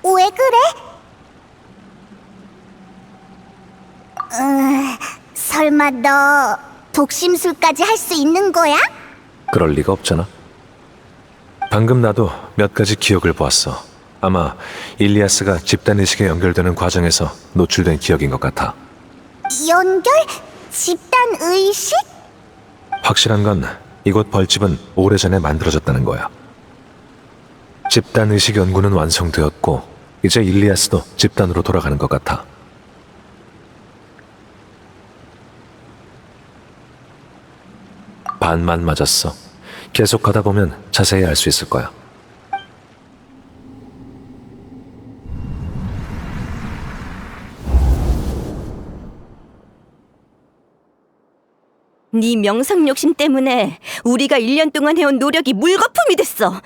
왜 그래? 설마 너 독심술까지 할 수 있는 거야? 그럴 리가 없잖아. 방금 나도 몇 가지 기억을 보았어. 아마 일리아스가 집단의식에 연결되는 과정에서 노출된 기억인 것 같아. 연결? 집단의식? 확실한 건 이곳 벌집은 오래전에 만들어졌다는 거야. 집단의식 연구는 완성되었고 이제 일리아스도 집단으로 돌아가는 것 같아. 반만 맞았어. 계속 가다 보면 자세히 알 수 있을 거야. 네 명성 욕심 때문에 우리가 1년 동안 해온 노력이 물거품이 됐어.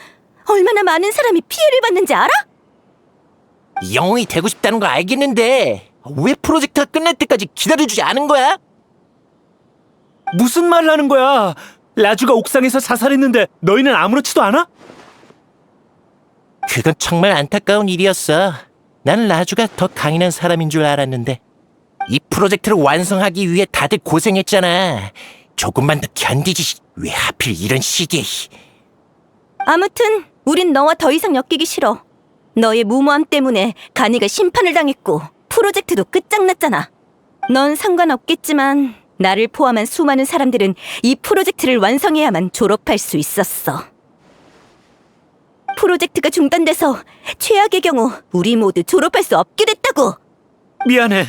얼마나 많은 사람이 피해를 받는지 알아? 영웅이 되고 싶다는 걸 알겠는데 왜 프로젝트가 끝날 때까지 기다려주지 않은 거야? 무슨 말을 하는 거야? 라주가 옥상에서 자살했는데 너희는 아무렇지도 않아? 그건 정말 안타까운 일이었어. 난 라주가 더 강인한 사람인 줄 알았는데 이 프로젝트를 완성하기 위해 다들 고생했잖아. 조금만 더 견디지. 왜 하필 이런 시기에. 아무튼 우린 너와 더 이상 엮이기 싫어. 너의 무모함 때문에 가니가 심판을 당했고 프로젝트도 끝장났잖아. 넌 상관없겠지만 나를 포함한 수많은 사람들은 이 프로젝트를 완성해야만 졸업할 수 있었어. 프로젝트가 중단돼서 최악의 경우 우리 모두 졸업할 수 없게 됐다고. 미안해.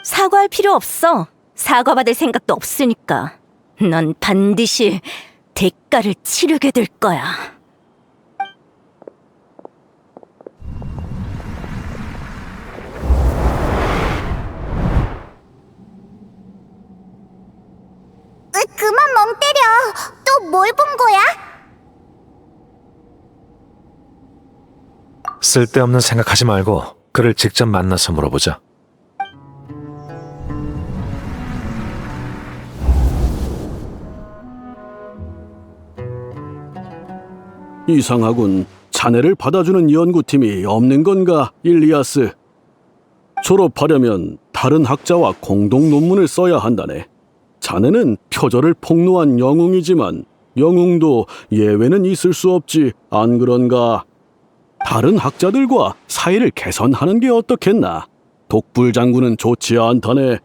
사과할 필요 없어. 사과받을 생각도 없으니까. 넌 반드시 대가를 치르게 될 거야. 그만 멍 때려. 또 뭘 본 거야? 쓸데없는 생각하지 말고 그를 직접 만나서 물어보자. 이상하군. 자네를 받아주는 연구팀이 없는 건가, 일리아스? 졸업하려면 다른 학자와 공동 논문을 써야 한다네. 자네는 표절을 폭로한 영웅이지만 영웅도 예외는 있을 수 없지, 안 그런가? 다른 학자들과 사이를 개선하는 게 어떻겠나? 독불 장군은 좋지 않다네.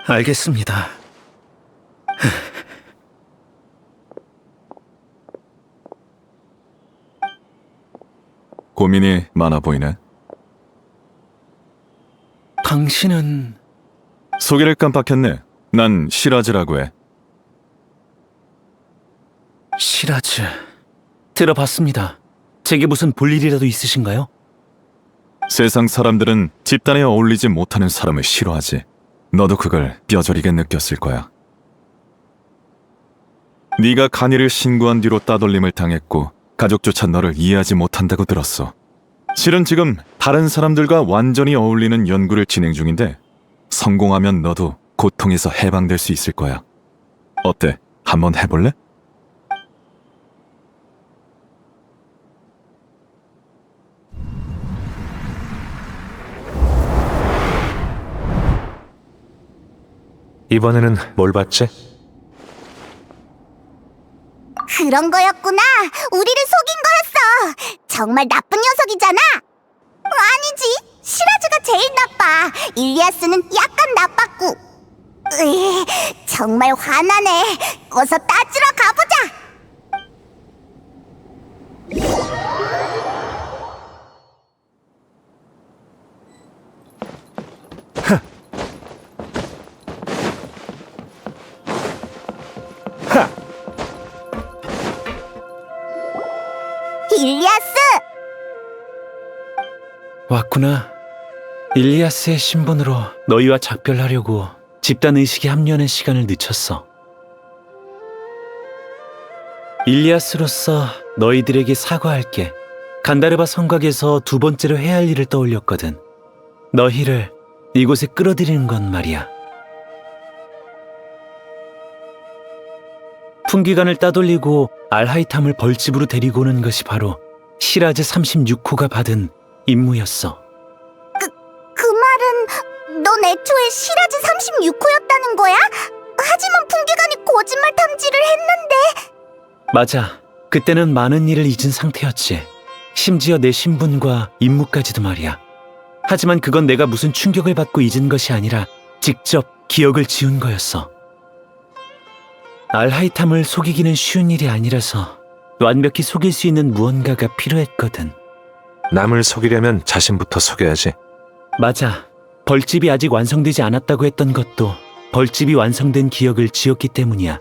알겠습니다. 고민이 많아 보이네. 당신은... 소개를 깜빡했네. 난 시라즈라고 해. 시라즈... 들어봤습니다. 제게 무슨 볼일이라도 있으신가요? 세상 사람들은 집단에 어울리지 못하는 사람을 싫어하지. 너도 그걸 뼈저리게 느꼈을 거야. 네가 간이를 신고한 뒤로 따돌림을 당했고 가족조차 너를 이해하지 못한다고 들었어. 실은 지금 다른 사람들과 완전히 어울리는 연구를 진행 중인데 성공하면 너도 고통에서 해방될 수 있을 거야. 어때? 한번 해볼래? 이번에는 뭘 봤지? 그런 거였구나. 우리를 속인 거였어. 정말 나쁜 녀석이잖아. 아니지. 시라즈가 제일 나빠. 일리아스는 약간 나빴고. 정말 화나네. 어서 따지러 가보자. 일리아스! 왔구나. 일리아스의 신분으로 너희와 작별하려고 집단 의식에 합류하는 시간을 늦췄어. 일리아스로서 너희들에게 사과할게. 간다르바 성곽에서 두 번째로 해야 할 일을 떠올렸거든. 너희를 이곳에 끌어들이는 건 말이야. 풍기관을 따돌리고 알하이탐을 벌집으로 데리고 오는 것이 바로 시라즈 36호가 받은 임무였어. 그 말은 넌 애초에 시라즈 36호였다는 거야? 하지만 풍기관이 거짓말 탐지를 했는데. 맞아. 그때는 많은 일을 잊은 상태였지. 심지어 내 신분과 임무까지도 말이야. 하지만 그건 내가 무슨 충격을 받고 잊은 것이 아니라 직접 기억을 지운 거였어. 알하이탐을 속이기는 쉬운 일이 아니라서 완벽히 속일 수 있는 무언가가 필요했거든. 남을 속이려면 자신부터 속여야지. 맞아. 벌집이 아직 완성되지 않았다고 했던 것도 벌집이 완성된 기억을 지웠기 때문이야.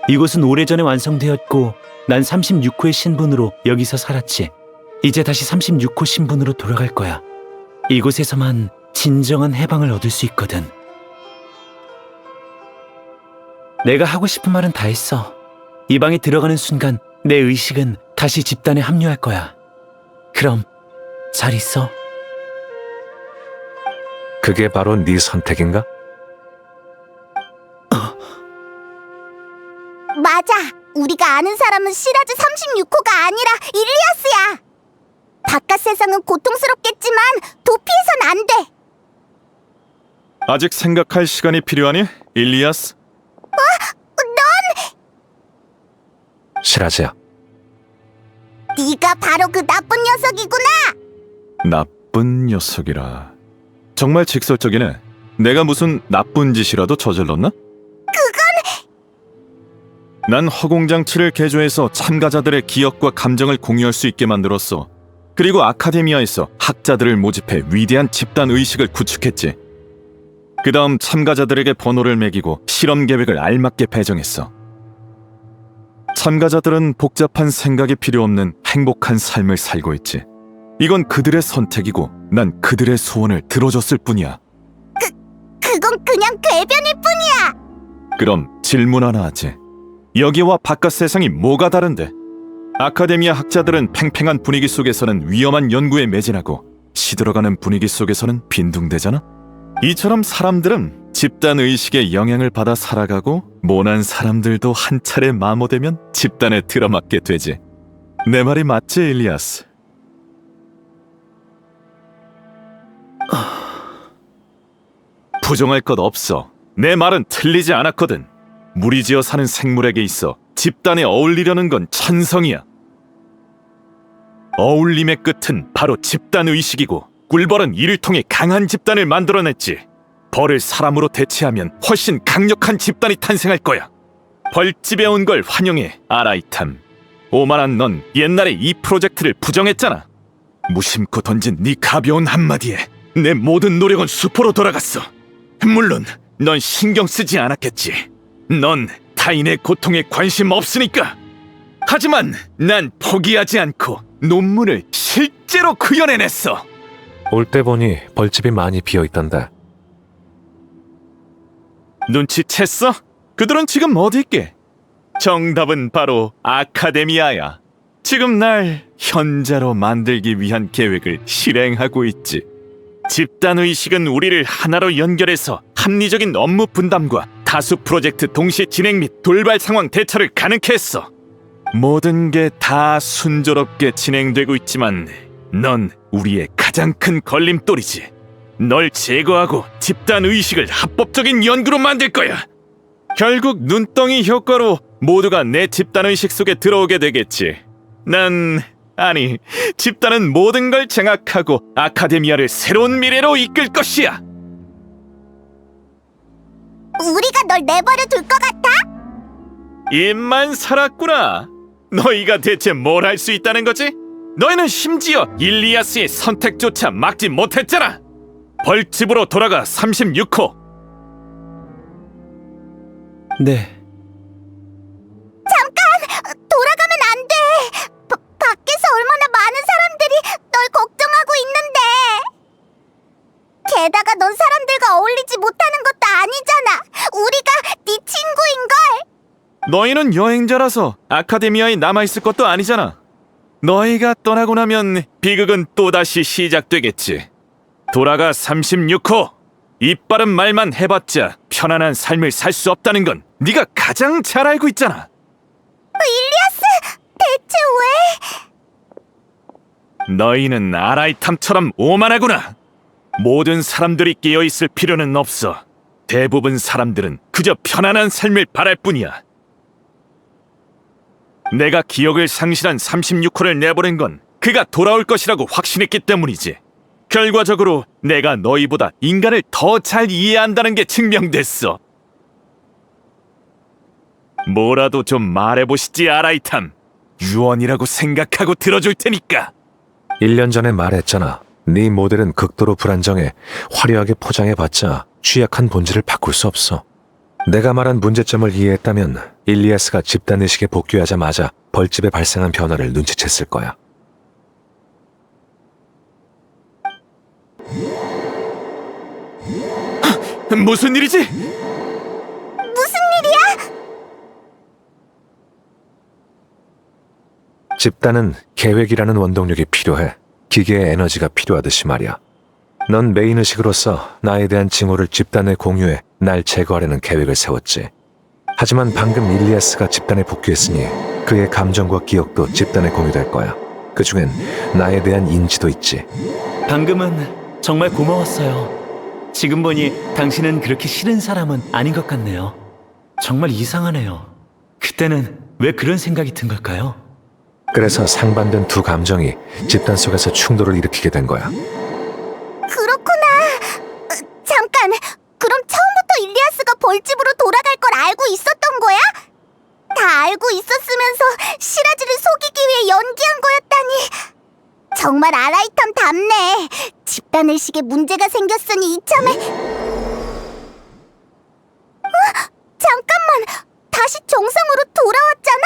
이곳은 오래전에 완성되었고 난 36호의 신분으로 여기서 살았지. 이제 다시 36호 신분으로 돌아갈 거야. 이곳에서만 진정한 해방을 얻을 수 있거든. 내가 하고 싶은 말은 다 했어. 이 방에 들어가는 순간 내 의식은 다시 집단에 합류할 거야. 그럼 잘 있어. 그게 바로 네 선택인가? 맞아. 우리가 아는 사람은 시라즈 36호가 아니라 일리아스야. 바깥 세상은 고통스럽겠지만 도피해선 안 돼. 아직 생각할 시간이 필요하니, 일리아스? 시라즈야. 네가 바로 그 나쁜 녀석이구나. 나쁜 녀석이라. 정말 직설적이네. 내가 무슨 나쁜 짓이라도 저질렀나? 난 허공장치를 개조해서 참가자들의 기억과 감정을 공유할 수 있게 만들었어. 그리고 아카데미아에서 학자들을 모집해 위대한 집단 의식을 구축했지. 그 다음 참가자들에게 번호를 매기고 실험 계획을 알맞게 배정했어. 참가자들은 복잡한 생각이 필요 없는 행복한 삶을 살고 있지. 이건 그들의 선택이고 난 그들의 소원을 들어줬을 뿐이야. 그건 그냥 궤변일 뿐이야. 그럼 질문 하나 하지. 여기와 바깥 세상이 뭐가 다른데? 아카데미아 학자들은 팽팽한 분위기 속에서는 위험한 연구에 매진하고 시들어가는 분위기 속에서는 빈둥대잖아? 이처럼 사람들은 집단 의식의 영향을 받아 살아가고 모난 사람들도 한 차례 마모되면 집단에 들어맞게 되지. 내 말이 맞지, 일리아스? 부정할 것 없어. 내 말은 틀리지 않았거든. 무리지어 사는 생물에게 있어 집단에 어울리려는 건 천성이야. 어울림의 끝은 바로 집단의식이고 꿀벌은 이를 통해 강한 집단을 만들어냈지. 벌을 사람으로 대체하면 훨씬 강력한 집단이 탄생할 거야. 벌집에 온 걸 환영해, 아라이탐. 오만한 넌 옛날에 이 프로젝트를 부정했잖아. 무심코 던진 네 가벼운 한마디에 내 모든 노력은 수포로 돌아갔어. 물론 넌 신경 쓰지 않았겠지. 넌 타인의 고통에 관심 없으니까. 하지만 난 포기하지 않고 논문을 실제로 구현해냈어. 올 때 보니 벌집이 많이 비어있던데. 눈치챘어? 그들은 지금 어디 있게? 정답은 바로 아카데미아야. 지금 날 현자로 만들기 위한 계획을 실행하고 있지. 집단의식은 우리를 하나로 연결해서 합리적인 업무 분담과 다수 프로젝트 동시 진행 및 돌발 상황 대처를 가능케 했어. 모든 게 다 순조롭게 진행되고 있지만 넌 우리의 가장 큰 걸림돌이지. 널 제거하고 집단의식을 합법적인 연구로 만들 거야. 결국 눈덩이 효과로 모두가 내 집단의식 속에 들어오게 되겠지. 아니, 집단은 모든 걸 장악하고 아카데미아를 새로운 미래로 이끌 것이야. 우리가 널 내버려 둘 것 같아? 입만 살았구나. 너희가 대체 뭘 할 수 있다는 거지? 너희는 심지어 일리아스의 선택조차 막지 못했잖아. 벌집으로 돌아가 36호. 네. 돌아가면 안 돼. 밖에서 얼마나 많은 사람들이 널 걱정하고 있는데. 게다가 넌 사람들과 어울리지 못하는 것도 아니잖아. 우리가 네 친구인걸. 너희는 여행자라서 아카데미아에 남아있을 것도 아니잖아. 너희가 떠나고 나면 비극은 또다시 시작되겠지. 돌아가 36호. 이빠른 말만 해봤자 편안한 삶을 살 수 없다는 건 네가 가장 잘 알고 있잖아. 일리아스, 대체 왜? 너희는 아라이탐처럼 오만하구나. 모든 사람들이 깨어있을 필요는 없어. 대부분 사람들은 그저 편안한 삶을 바랄 뿐이야. 내가 기억을 상실한 36호를 내보낸 건 그가 돌아올 것이라고 확신했기 때문이지. 결과적으로 내가 너희보다 인간을 더 잘 이해한다는 게 증명됐어. 뭐라도 좀 말해보시지, 아라이탐. 유언이라고 생각하고 들어줄 테니까. 1년 전에 말했잖아. 네 모델은 극도로 불안정해. 화려하게 포장해봤자 취약한 본질을 바꿀 수 없어. 내가 말한 문제점을 이해했다면 일리아스가 집단의식에 복귀하자마자 벌집에 발생한 변화를 눈치챘을 거야. 무슨 일이지? 무슨 일이야? 집단은 계획이라는 원동력이 필요해. 기계의 에너지가 필요하듯이 말이야. 넌 메인의식으로서 나에 대한 징후를 집단에 공유해 날 제거하려는 계획을 세웠지. 하지만 방금 일리아스가 집단에 복귀했으니 그의 감정과 기억도 집단에 공유될 거야. 그 중엔 나에 대한 인지도 있지. 방금은 정말 고마웠어요. 지금 보니 당신은 그렇게 싫은 사람은 아닌 것 같네요. 정말 이상하네요. 그때는 왜 그런 생각이 든 걸까요? 그래서 상반된 두 감정이 집단 속에서 충돌을 일으키게 된 거야. 그렇구나. 잠깐. 그럼 처음부터 일리아스가 벌집으로 돌아갈 걸 알고 있었던 거야? 다 알고 있었으면서 시라즈를 속이기 위해 연기한 거였다니. 정말 아라이탐답네. 집단 의식에 문제가 생겼으니 이참에. 잠깐만. 다시 정상으로 돌아왔잖아.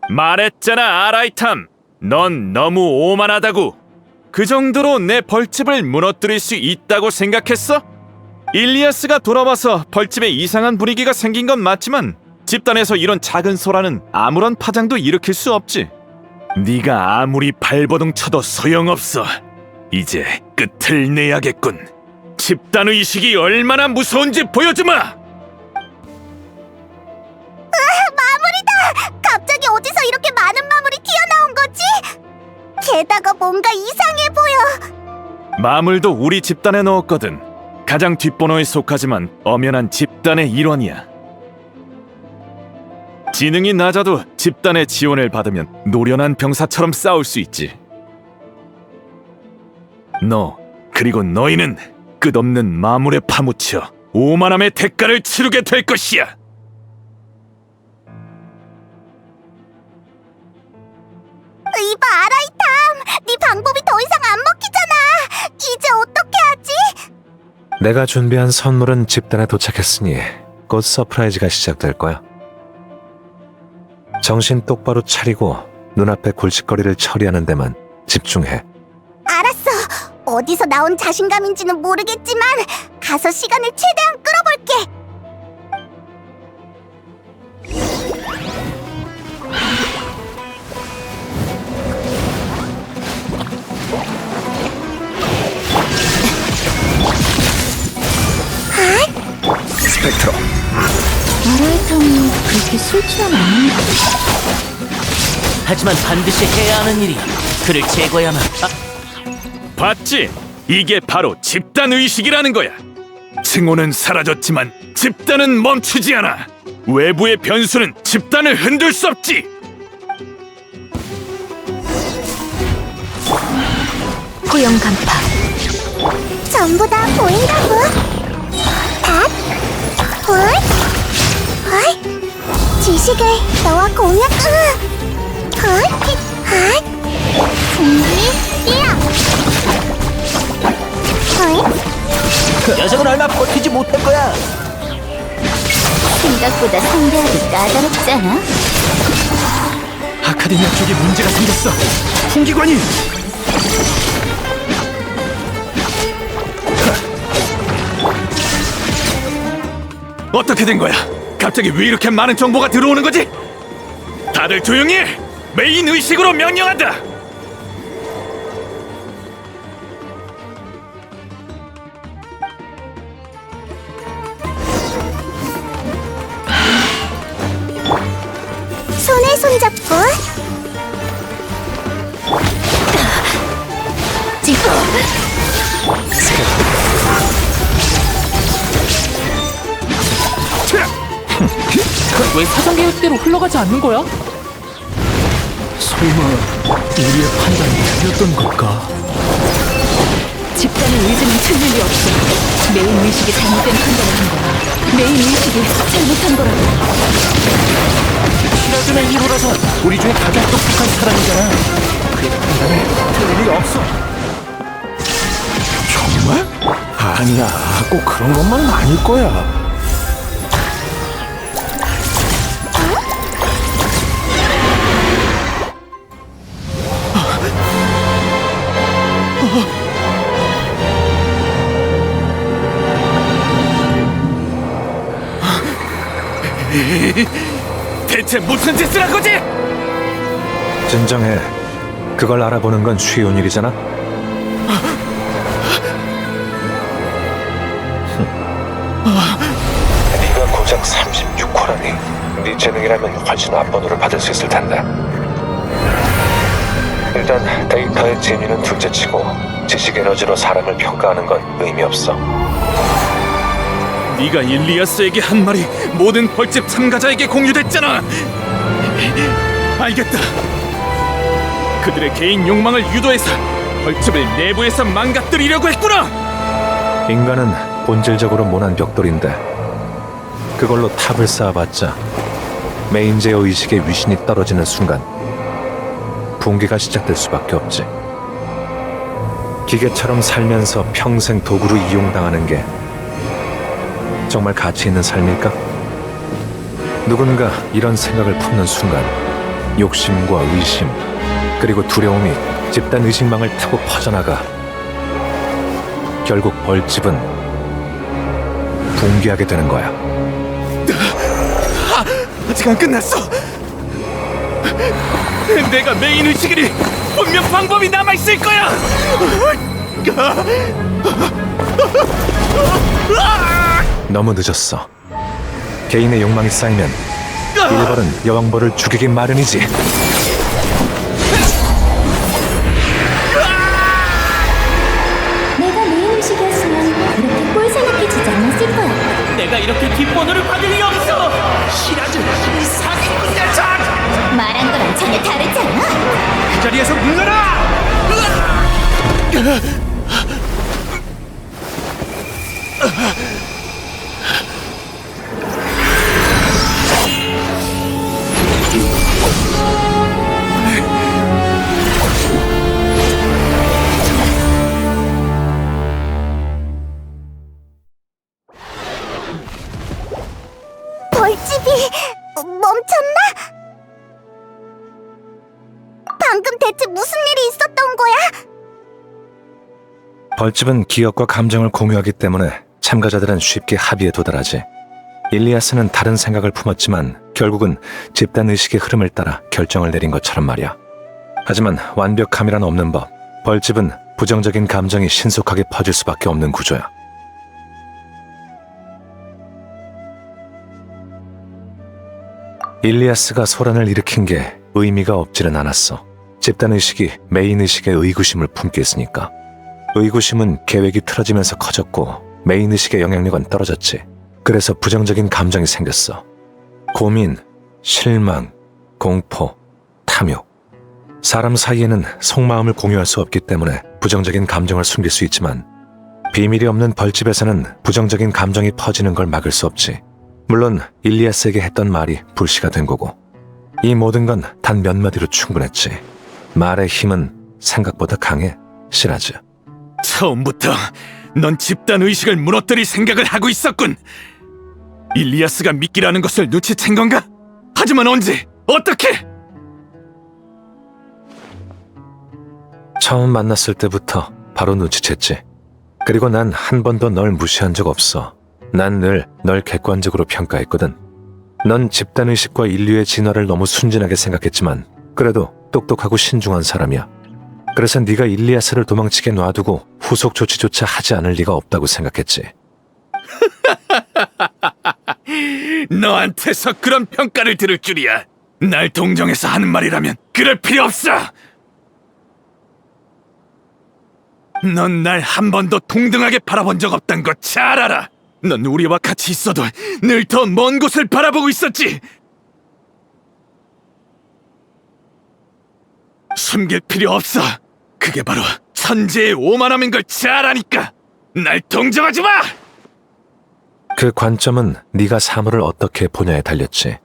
말했잖아, 아라이탐. 넌 너무 오만하다고. 그 정도로 내 벌집을 무너뜨릴 수 있다고 생각했어? 일리아스가 돌아와서 벌집에 이상한 분위기가 생긴 건 맞지만 집단에서 이런 작은 소란은 아무런 파장도 일으킬 수 없지. 네가 아무리 발버둥 쳐도 소용없어. 이제 끝을 내야겠군. 집단 의식이 얼마나 무서운지 보여주마. 마무리다! 갑자기 어디서 이렇게 많은 마물이 튀어나온 거지? 게다가 뭔가 이상해 보여. 마물도 우리 집단에 넣었거든. 가장 뒷번호에 속하지만 엄연한 집단의 일원이야. 지능이 낮아도 집단의 지원을 받으면 노련한 병사처럼 싸울 수 있지. 너, 그리고 너희는 끝없는 마물에 파묻혀 오만함의 대가를 치르게 될 것이야. 이봐 아라이탐, 네 방법이 더 이상 안 먹히잖아. 이제 어떻게 하지? 내가 준비한 선물은 집단에 도착했으니 곧 서프라이즈가 시작될 거야. 정신 똑바로 차리고 눈앞의 골칫거리를 처리하는 데만 집중해. 알았어. 어디서 나온 자신감인지는 모르겠지만 가서 시간을 최대한 끌어볼게. 스펙트로. 아라이탐이 그렇게 술 취한 않는 하지만 반드시 해야 하는 일이야. 그를 제거해야만. 봤지? 이게 바로 집단 의식이라는 거야. 층호는 사라졌지만 집단은 멈추지 않아. 외부의 변수는 집단을 흔들 수 없지. 고용 간파. 전부 다 보인다고. 닷, 홀, 홀. 지식을 너와 공유. 홀, 핫, 분기, 띠랑. 홀. 녀석은 얼마 버티지 못할 거야. 생각보다 상대하기 까다롭지 않아? 아카데미아 쪽에 문제가 생겼어. 풍기관이. 어떻게 된 거야? 갑자기 왜 이렇게 많은 정보가 들어오는 거지? 다들 조용히 해! 메인 의식으로 명령한다! 손에 손잡고. 왜 사전 계획대로 흘러가지 않는 거야? 설마 우리의 판단이 틀렸던 걸까? 집단의 의지는 틀릴 리 없어. 메인 의식이 잘못된 판단을 한 거야. 메인 의식이 잘못한 거라고. 시라즈는 히로라서 우리 중에 가장 똑똑한 사람이잖아. 그의 판단에 틀릴 리 없어. 정말? 아니야, 꼭 그런 것만은 아닐 거야. 대체 무슨 짓을 한 거지? 진정해. 그걸 알아보는 건 쉬운 일이잖아. 재능이라면 훨씬 앞번호를 받을 수 있을 텐데. 일단 데이터의 진위는 둘째치고 지식 에너지로 사람을 평가하는 건 의미 없어. 네가 일리아스에게 한 말이 모든 벌집 참가자에게 공유됐잖아. 알겠다. 그들의 개인 욕망을 유도해서 벌집을 내부에서 망가뜨리려고 했구나. 인간은 본질적으로 모난 벽돌인데 그걸로 탑을 쌓아봤자 메인제어 의식의 위신이 떨어지는 순간 붕괴가 시작될 수밖에 없지. 기계처럼 살면서 평생 도구로 이용당하는 게 정말 가치 있는 삶일까? 누군가 이런 생각을 품는 순간 욕심과 의심 그리고 두려움이 집단 의식망을 타고 퍼져나가 결국 벌집은 붕괴하게 되는 거야. 아직 안 끝났어. 내가 메인 의식이니 분명 방법이 남아있을 거야. 너무 늦었어. 개인의 욕망이 쌓이면 일벌은 여왕벌을 죽이기 마련이지. 내가 메인의식이었으면 이렇게 꼴 생각해지지 않았을 거야. 내가 이렇게 뒷번호를 받을 리 없어. 시라즈 이 사기꾼 녀석. 말한 거랑 전혀 다르지 않아? 그 자리에서 물러라. 벌집이 멈췄나? 방금 대체 무슨 일이 있었던 거야? 벌집은 기억과 감정을 공유하기 때문에 참가자들은 쉽게 합의에 도달하지. 일리아스는 다른 생각을 품었지만 결국은 집단의식의 흐름을 따라 결정을 내린 것처럼 말이야. 하지만 완벽함이란 없는 법, 벌집은 부정적인 감정이 신속하게 퍼질 수밖에 없는 구조야. 일리아스가 소란을 일으킨 게 의미가 없지는 않았어. 집단의식이 메인의식의 의구심을 품게 했으니까. 의구심은 계획이 틀어지면서 커졌고 메인의식의 영향력은 떨어졌지. 그래서 부정적인 감정이 생겼어. 고민, 실망, 공포, 탐욕. 사람 사이에는 속마음을 공유할 수 없기 때문에 부정적인 감정을 숨길 수 있지만 비밀이 없는 벌집에서는 부정적인 감정이 퍼지는 걸 막을 수 없지. 물론 일리아스에게 했던 말이 불씨가 된 거고 이 모든 건 단 몇 마디로 충분했지. 말의 힘은 생각보다 강해, 시라즈. 처음부터 넌 집단 의식을 무너뜨릴 생각을 하고 있었군. 일리아스가 미끼라는 것을 눈치챈 건가? 하지만 언제? 어떻게? 처음 만났을 때부터 바로 눈치챘지. 그리고 난 한 번도 널 무시한 적 없어. 난 늘 널 객관적으로 평가했거든. 넌 집단의식과 인류의 진화를 너무 순진하게 생각했지만 그래도 똑똑하고 신중한 사람이야. 그래서 네가 일리아스를 도망치게 놔두고 후속 조치조차 하지 않을 리가 없다고 생각했지. 너한테서 그런 평가를 들을 줄이야. 날 동정해서 하는 말이라면 그럴 필요 없어. 넌 날 한 번도 동등하게 바라본 적 없단 거 잘 알아. 넌 우리와 같이 있어도 늘 더 먼 곳을 바라보고 있었지. 숨길 필요 없어. 그게 바로 천재의 오만함인 걸 잘 아니까 날 동정하지 마! 그 관점은 네가 사물을 어떻게 보냐에 달렸지.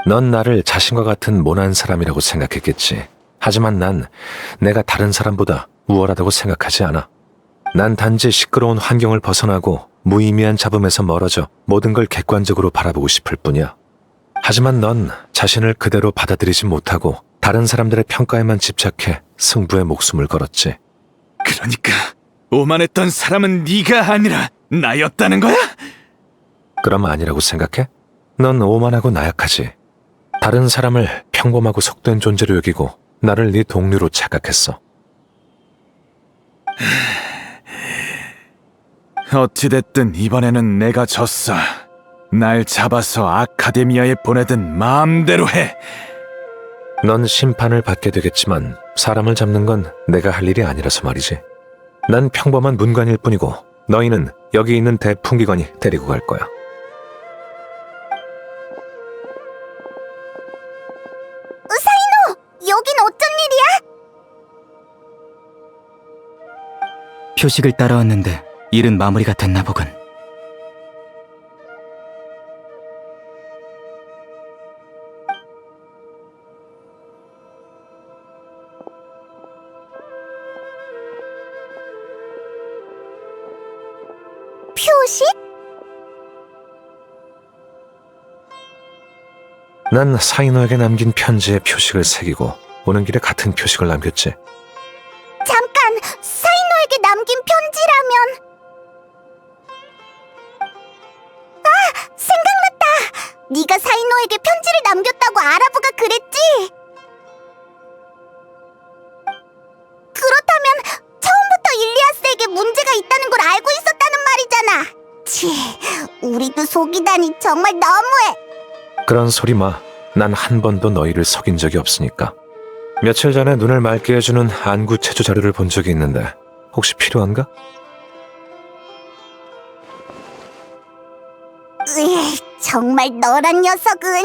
넌 나를 자신과 같은 모난 사람이라고 생각했겠지. 하지만 난 내가 다른 사람보다 우월하다고 생각하지 않아. 난 단지 시끄러운 환경을 벗어나고 무의미한 잡음에서 멀어져 모든 걸 객관적으로 바라보고 싶을 뿐이야. 하지만 넌 자신을 그대로 받아들이지 못하고 다른 사람들의 평가에만 집착해 승부에 목숨을 걸었지. 그러니까 오만했던 사람은 네가 아니라 나였다는 거야? 그럼 아니라고 생각해? 넌 오만하고 나약하지. 다른 사람을 평범하고 속된 존재로 여기고 나를 네 동료로 착각했어. 어찌됐든 이번에는 내가 졌어. 날 잡아서 아카데미아에 보내든 마음대로 해. 넌 심판을 받게 되겠지만 사람을 잡는 건 내가 할 일이 아니라서 말이지. 난 평범한 문관일 뿐이고 너희는 여기 있는 대풍기관이 데리고 갈 거야. 사이노! 여긴 어쩐 일이야? 표식을 따라왔는데 일은 마무리가 됐나 보군. 표식? 난 사이노에게 남긴 편지에 표식을 새기고 오는 길에 같은 표식을 남겼지. 잠깐! 사이노에게 남긴 편지라면... 아! 생각났다! 네가 사이노에게 편지를 남겼다고 아라부가 그랬지? 그렇다면 처음부터 일리아스에게 문제가 있다는 걸 알고 있었다는 말이잖아! 치, 우리도 속이다니 정말 너무해! 그런 소리 마. 난 한 번도 너희를 속인 적이 없으니까. 며칠 전에 눈을 맑게 해주는 안구 체조 자료를 본 적이 있는데 혹시 필요한가? 정말 너란 녀석은...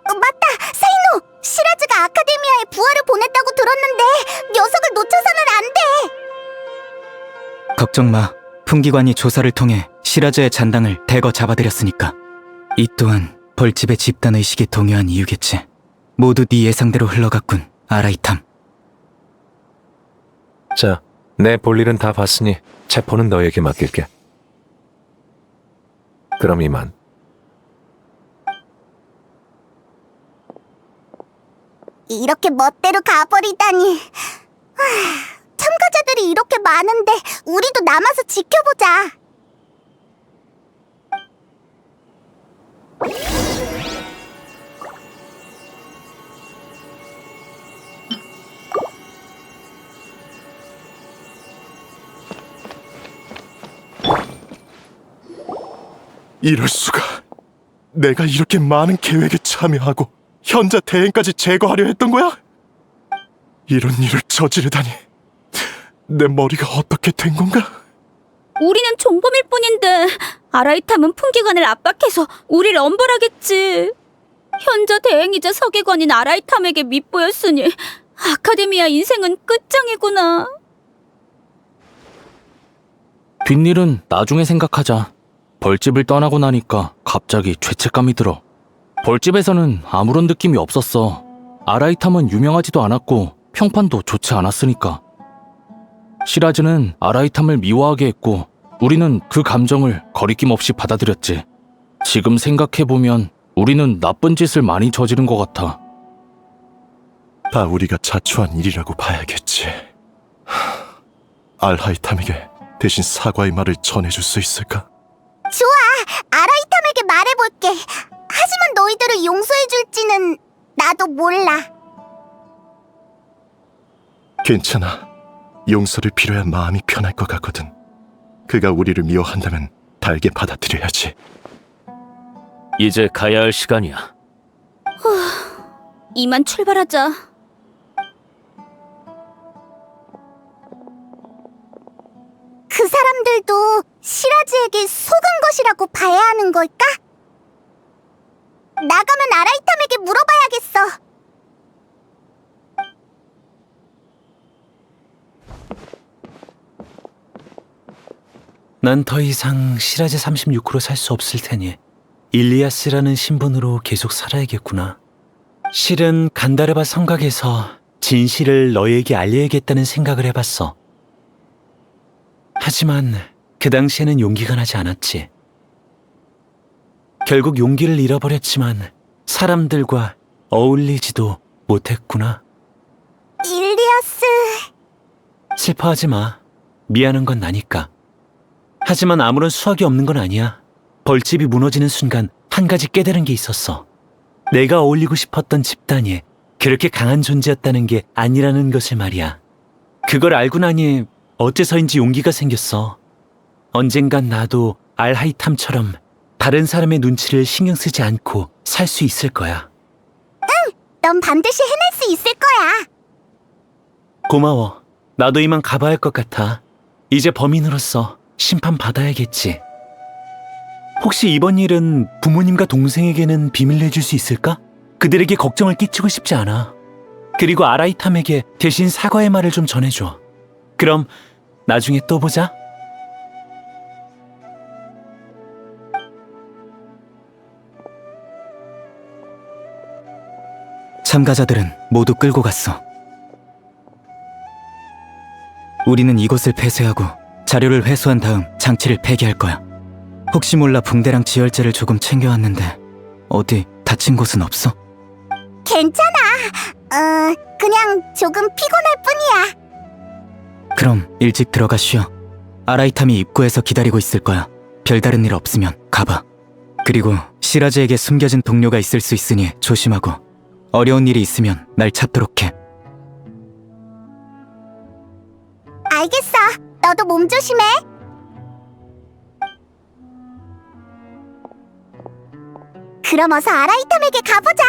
맞다! 사이노! 시라즈가 아카데미아에 부하를 보냈다고 들었는데 녀석을 놓쳐서는 안 돼! 걱정 마. 풍기관이 조사를 통해 시라즈의 잔당을 대거 잡아들였으니까. 이 또한 벌집의 집단의식이 동요한 이유겠지. 모두 네 예상대로 흘러갔군, 아라이탐. 자, 내 볼일은 다 봤으니 체포는 너에게 맡길게. 그럼 이만. 이렇게 멋대로 가버리다니... 참가자들이 이렇게 많은데 우리도 남아서 지켜보자. 이럴 수가. 내가 이렇게 많은 계획에 참여하고 현자 대행까지 제거하려 했던 거야? 이런 일을 저지르다니. 내 머리가 어떻게 된 건가? 우리는 종범일 뿐인데 아라이탐은 풍기관을 압박해서 우리를 엄벌하겠지. 현자 대행이자 서기관인 아라이탐에게 밉보였으니 아카데미아 인생은 끝장이구나. 뒷일은 나중에 생각하자. 벌집을 떠나고 나니까 갑자기 죄책감이 들어. 벌집에서는 아무런 느낌이 없었어. 아라이탐은 유명하지도 않았고 평판도 좋지 않았으니까. 시라즈는 아라이탐을 미워하게 했고 우리는 그 감정을 거리낌 없이 받아들였지. 지금 생각해보면 우리는 나쁜 짓을 많이 저지른 것 같아. 다 우리가 자초한 일이라고 봐야겠지. 알하이탐에게 대신 사과의 말을 전해줄 수 있을까? 좋아! 아라이탐에게 말해볼게. 하지만 너희들을 용서해줄지는 나도 몰라. 괜찮아. 용서를 빌어야 마음이 편할 것 같거든. 그가 우리를 미워한다면 달게 받아들여야지. 이제 가야 할 시간이야. 이만 출발하자. 그 사람들도 시라즈에게 속은 것이라고 봐야 하는 걸까? 나가면 아라이탐에게 물어봐야겠어. 난 더 이상 시라즈 36호로 살 수 없을 테니 일리아스라는 신분으로 계속 살아야겠구나. 실은 간다르바 성곽에서 진실을 너희에게 알려야겠다는 생각을 해봤어. 하지만 그 당시에는 용기가 나지 않았지. 결국 용기를 잃어버렸지만 사람들과 어울리지도 못했구나. 일리아스... 슬퍼하지 마. 미안한 건 나니까. 하지만 아무런 수확이 없는 건 아니야. 벌집이 무너지는 순간 한 가지 깨달은 게 있었어. 내가 어울리고 싶었던 집단이 그렇게 강한 존재였다는 게 아니라는 것을 말이야. 그걸 알고 나니 어째서인지 용기가 생겼어. 언젠간 나도 알하이탐처럼 다른 사람의 눈치를 신경 쓰지 않고 살 수 있을 거야. 넌 반드시 해낼 수 있을 거야. 고마워. 나도 이만 가봐야 할 것 같아. 이제 범인으로서 심판받아야겠지. 혹시 이번 일은 부모님과 동생에게는 비밀로 해줄 수 있을까? 그들에게 걱정을 끼치고 싶지 않아. 그리고 아라이탐에게 대신 사과의 말을 좀 전해줘. 그럼 나중에 또 보자. 참가자들은 모두 끌고 갔어. 우리는 이곳을 폐쇄하고 자료를 회수한 다음 장치를 폐기할 거야. 혹시 몰라 붕대랑 지혈제를 조금 챙겨왔는데 어디 다친 곳은 없어? 괜찮아. 그냥 조금 피곤할 뿐이야. 그럼 일찍 들어가 쉬어. 아라이탐이 입구에서 기다리고 있을 거야. 별다른 일 없으면 가봐. 그리고 시라즈에게 숨겨진 동료가 있을 수 있으니 조심하고 어려운 일이 있으면 날 찾도록 해. 알겠어. 너도 몸 조심해. 그럼 어서 아라이탐에게 가보자.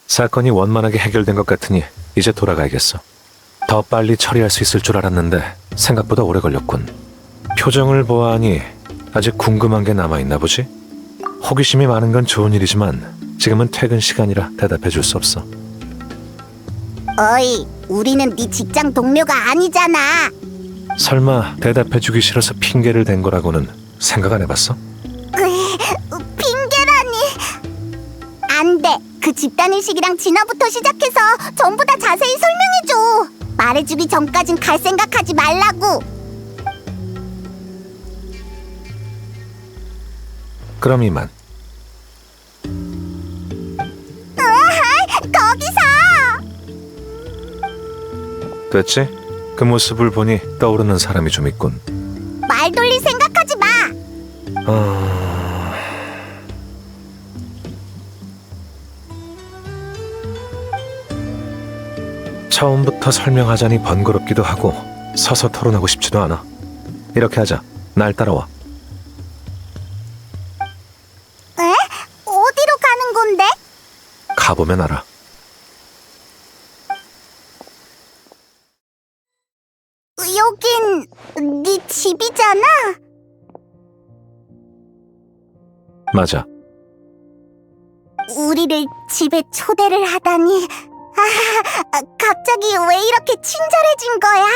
사건이 원만하게 해결된 것 같으니 이제 돌아가야겠어. 더 빨리 처리할 수 있을 줄 알았는데 생각보다 오래 걸렸군. 표정을 보아하니 아직 궁금한 게 남아있나 보지? 호기심이 많은 건 좋은 일이지만 지금은 퇴근 시간이라 대답해 줄 수 없어. 어이, 우리는 네 직장 동료가 아니잖아. 설마 대답해 주기 싫어서 핑계를 댄 거라고는 생각 안 해봤어? 핑계라니. 안 돼. 그 집단의식이랑 진화부터 시작해서 전부 다 자세히 설명해줘. 말해주기 전까진 갈 생각하지 말라고. 그럼 이만. 거기서. 됐지? 그 모습을 보니 떠오르는 사람이 좀 있군. 말 돌릴 생각하지 마. 처음부터 설명하자니 번거롭기도 하고 서서 토론하고 싶지도 않아. 이렇게 하자. 날 따라와. 에? 어디로 가는 건데? 가보면 알아. 여긴 네 집이잖아. 맞아. 우리를 집에 초대를 하다니. 갑자기 왜 이렇게 친절해진 거야?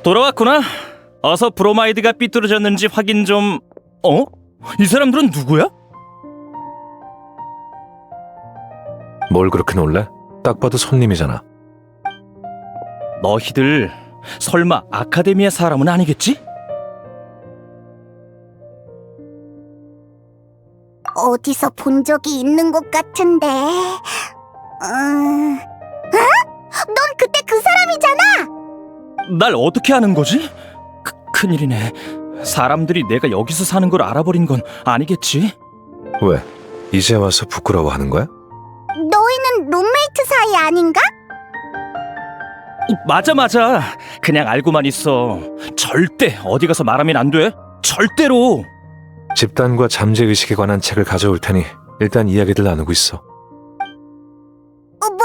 돌아왔구나. 어서 브로마이드가 삐뚤어졌는지 확인 좀... 이 사람들은 누구야? 뭘 그렇게 놀래? 딱 봐도 손님이잖아. 너희들 설마 아카데미아 사람은 아니겠지? 어디서 본 적이 있는 것 같은데. 넌 그때 그 사람이잖아. 날 어떻게 아는 거지? 큰일이네. 사람들이 내가 여기서 사는 걸 알아버린 건 아니겠지? 왜? 이제 와서 부끄러워하는 거야? 너희는 룸메이트 사이 아닌가? 맞아. 그냥 알고만 있어. 절대 어디 가서 말하면 안 돼. 절대로. 집단과 잠재의식에 관한 책을 가져올 테니 일단 이야기들 나누고 있어. 뭐?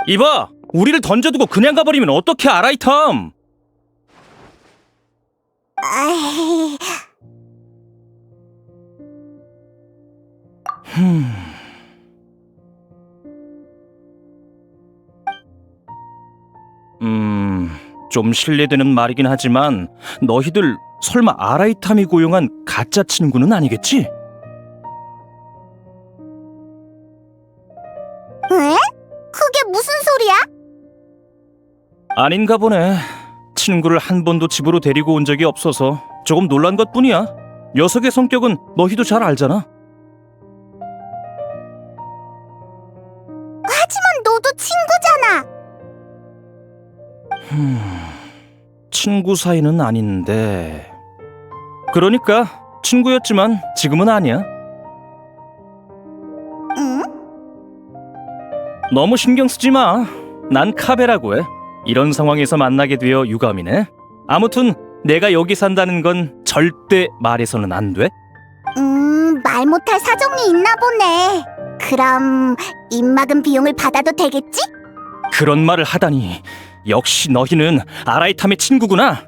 이봐! 우리를 던져두고 그냥 가버리면 어떡해, 아라이탐! 좀 실례되는 말이긴 하지만 너희들 설마 아라이탐이 고용한 가짜 친구는 아니겠지? 에? 그게 무슨 소리야? 아닌가 보네. 친구를 한 번도 집으로 데리고 온 적이 없어서 조금 놀란 것뿐이야. 녀석의 성격은 너희도 잘 알잖아. 하지만 너도 친구잖아. 친구 사이는 아닌데. 그러니까 친구였지만 지금은 아니야. 응? 너무 신경 쓰지 마. 난 카베라고 해. 이런 상황에서 만나게 되어 유감이네. 아무튼 내가 여기 산다는 건 절대 말해서는 안 돼. 말 못할 사정이 있나 보네. 그럼 입막음 비용을 받아도 되겠지? 그런 말을 하다니. 역시 너희는 아라이탐의 친구구나.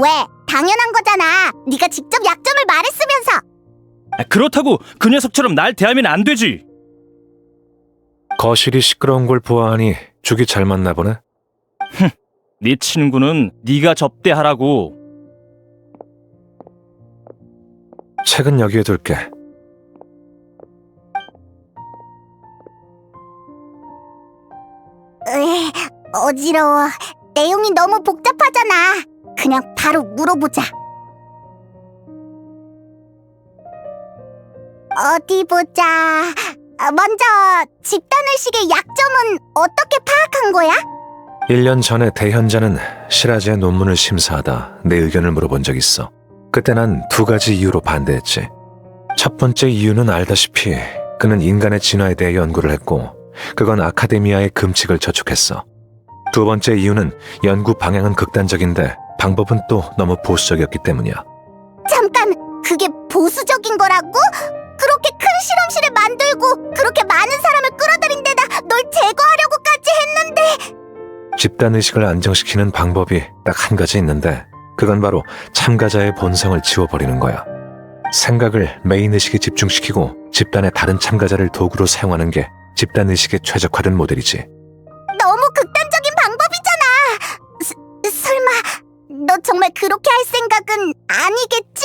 왜? 당연한 거잖아. 네가 직접 약점을 말했으면서. 그렇다고 그 녀석처럼 날 대하면 안 되지. 거실이 시끄러운 걸 보아하니 죽이 잘 맞나 보네. 네 친구는 네가 접대하라고. 책은 여기에 둘게. 으, 어지러워. 내용이 너무 복잡하잖아. 그냥 바로 물어보자. 어디 보자. 먼저 집단의식의 약점은 어떻게 파악한 거야? 1년 전에 대현자는 시라즈의 논문을 심사하다 내 의견을 물어본 적 있어. 그때 난 2가지 이유로 반대했지. 첫 번째 이유는 알다시피 그는 인간의 진화에 대해 연구를 했고 그건 아카데미아의 금칙을 저촉했어. 두 번째 이유는 연구 방향은 극단적인데 방법은 또 너무 보수적이었기 때문이야. 잠깐, 그게 보수적인 거라고? 그렇게 큰 실험실을 만들고 그렇게 많은 사람을 끌어들인 데다 널 제거하려고까지 했는데. 집단의식을 안정시키는 방법이 딱 한 가지 있는데 그건 바로 참가자의 본성을 지워버리는 거야. 생각을 메인의식에 집중시키고 집단의 다른 참가자를 도구로 사용하는 게 집단의식에 최적화된 모델이지. 너무 극단적인 방법이잖아. 설마 너 정말 그렇게 할 생각은 아니겠지?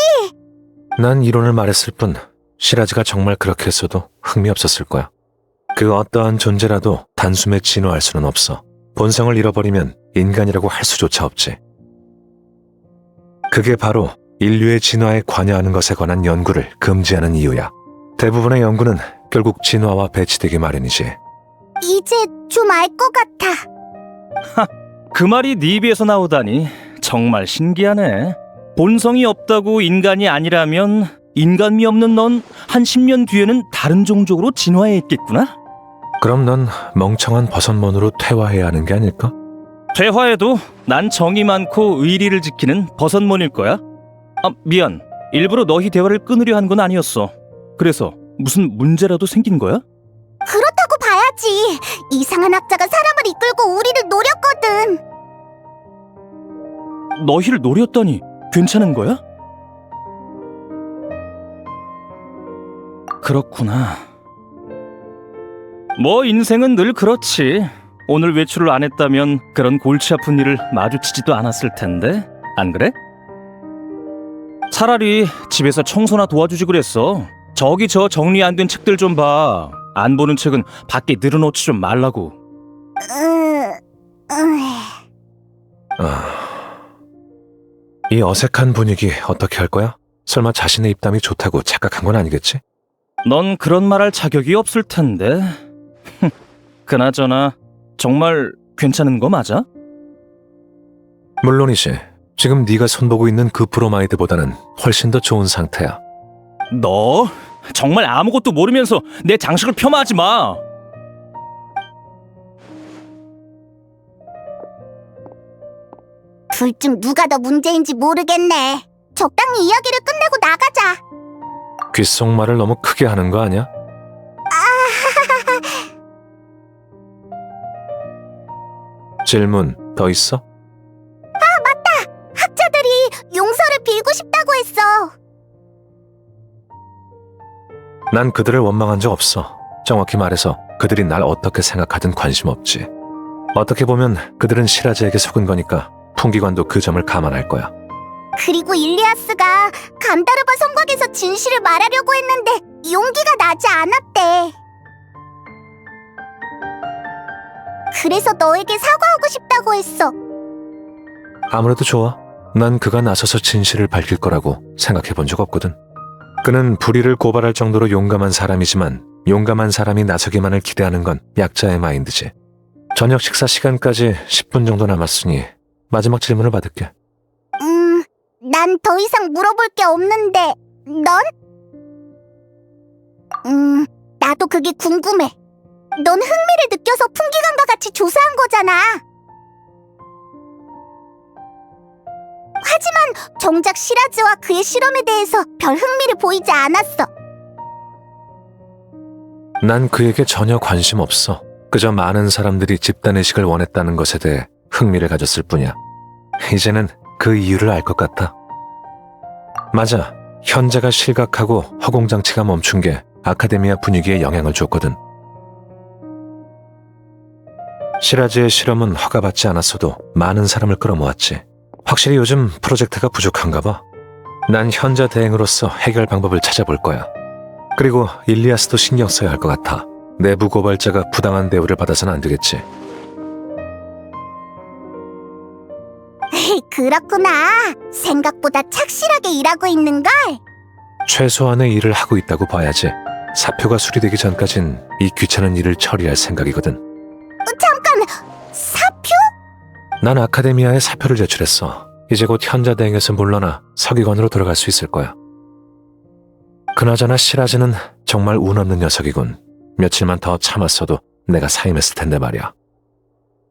난 이론을 말했을 뿐 시라즈가 정말 그렇게 했어도 흥미 없었을 거야. 그 어떠한 존재라도 단숨에 진화할 수는 없어. 본성을 잃어버리면 인간이라고 할 수조차 없지. 그게 바로 인류의 진화에 관여하는 것에 관한 연구를 금지하는 이유야. 대부분의 연구는 결국 진화와 배치되기 마련이지. 이제 좀 알 것 같아. 그 말이 네 입에서 나오다니 정말 신기하네. 본성이 없다고 인간이 아니라면 인간미 없는 넌 한 10년 뒤에는 다른 종족으로 진화해 있겠구나? 그럼 넌 멍청한 버섯몬으로 퇴화해야 하는 게 아닐까? 퇴화해도 난 정이 많고 의리를 지키는 버섯몬일 거야. 미안. 일부러 너희 대화를 끊으려 한 건 아니었어. 그래서 무슨 문제라도 생긴 거야? 그렇다고 봐야지. 이상한 학자가 사람을 이끌고 우리를 노렸거든. 너희를 노렸다니 괜찮은 거야? 그렇구나. 뭐 인생은 늘 그렇지. 오늘 외출을 안 했다면 그런 골치 아픈 일을 마주치지도 않았을 텐데. 안 그래? 차라리 집에서 청소나 도와주지 그랬어. 저기 저 정리 안 된 책들 좀 봐. 안 보는 책은 밖에 늘어놓지 좀 말라고. 이 어색한 분위기 어떻게 할 거야? 설마 자신의 입담이 좋다고 착각한 건 아니겠지? 넌 그런 말 할 자격이 없을 텐데. 그나저나 정말 괜찮은 거 맞아? 물론이지. 지금 네가 손보고 있는 그 브로마이드보다는 훨씬 더 좋은 상태야. 너 정말 아무것도 모르면서 내 장식을 폄하하지 마. 둘 중 누가 더 문제인지 모르겠네. 적당히 이야기를 끝내고 나가자. 귓속말을 너무 크게 하는 거 아니야? 질문 더 있어? 맞다. 학자들이 용서를 빌고 싶다고 했어. 난 그들을 원망한 적 없어. 정확히 말해서 그들이 날 어떻게 생각하든 관심 없지. 어떻게 보면 그들은 시라즈에게 속은 거니까 풍기관도 그 점을 감안할 거야. 그리고 일리아스가 간다르바 성곽에서 진실을 말하려고 했는데 용기가 나지 않았대. 그래서 너에게 사과하고 싶다고 했어. 아무래도 좋아. 난 그가 나서서 진실을 밝힐 거라고 생각해 본 적 없거든. 그는 불의를 고발할 정도로 용감한 사람이지만 용감한 사람이 나서기만을 기대하는 건 약자의 마인드지. 저녁 식사 시간까지 10분 정도 남았으니 마지막 질문을 받을게. 난 더 이상 물어볼 게 없는데, 넌? 나도 그게 궁금해. 넌 흥미를 느껴서 풍기관과 같이 조사한 거잖아. 하지만 정작 시라즈와 그의 실험에 대해서 별 흥미를 보이지 않았어. 난 그에게 전혀 관심 없어. 그저 많은 사람들이 집단의식을 원했다는 것에 대해 흥미를 가졌을 뿐이야. 이제는 그 이유를 알 것 같아. 맞아. 현자가 실각하고 허공장치가 멈춘 게 아카데미아 분위기에 영향을 줬거든. 시라즈의 실험은 허가받지 않았어도 많은 사람을 끌어모았지. 확실히 요즘 프로젝트가 부족한가 봐. 난 현자 대행으로서 해결 방법을 찾아볼 거야. 그리고 일리아스도 신경 써야 할 것 같아. 내부 고발자가 부당한 대우를 받아서는 안 되겠지. 그렇구나. 생각보다 착실하게 일하고 있는걸. 최소한의 일을 하고 있다고 봐야지. 사표가 수리되기 전까진 이 귀찮은 일을 처리할 생각이거든. 잠깐, 사표? 난 아카데미아에 사표를 제출했어. 이제 곧 현자 대행에서 물러나 서기관으로 돌아갈 수 있을 거야. 그나저나 시라즈는 정말 운 없는 녀석이군. 며칠만 더 참았어도 내가 사임했을 텐데 말이야.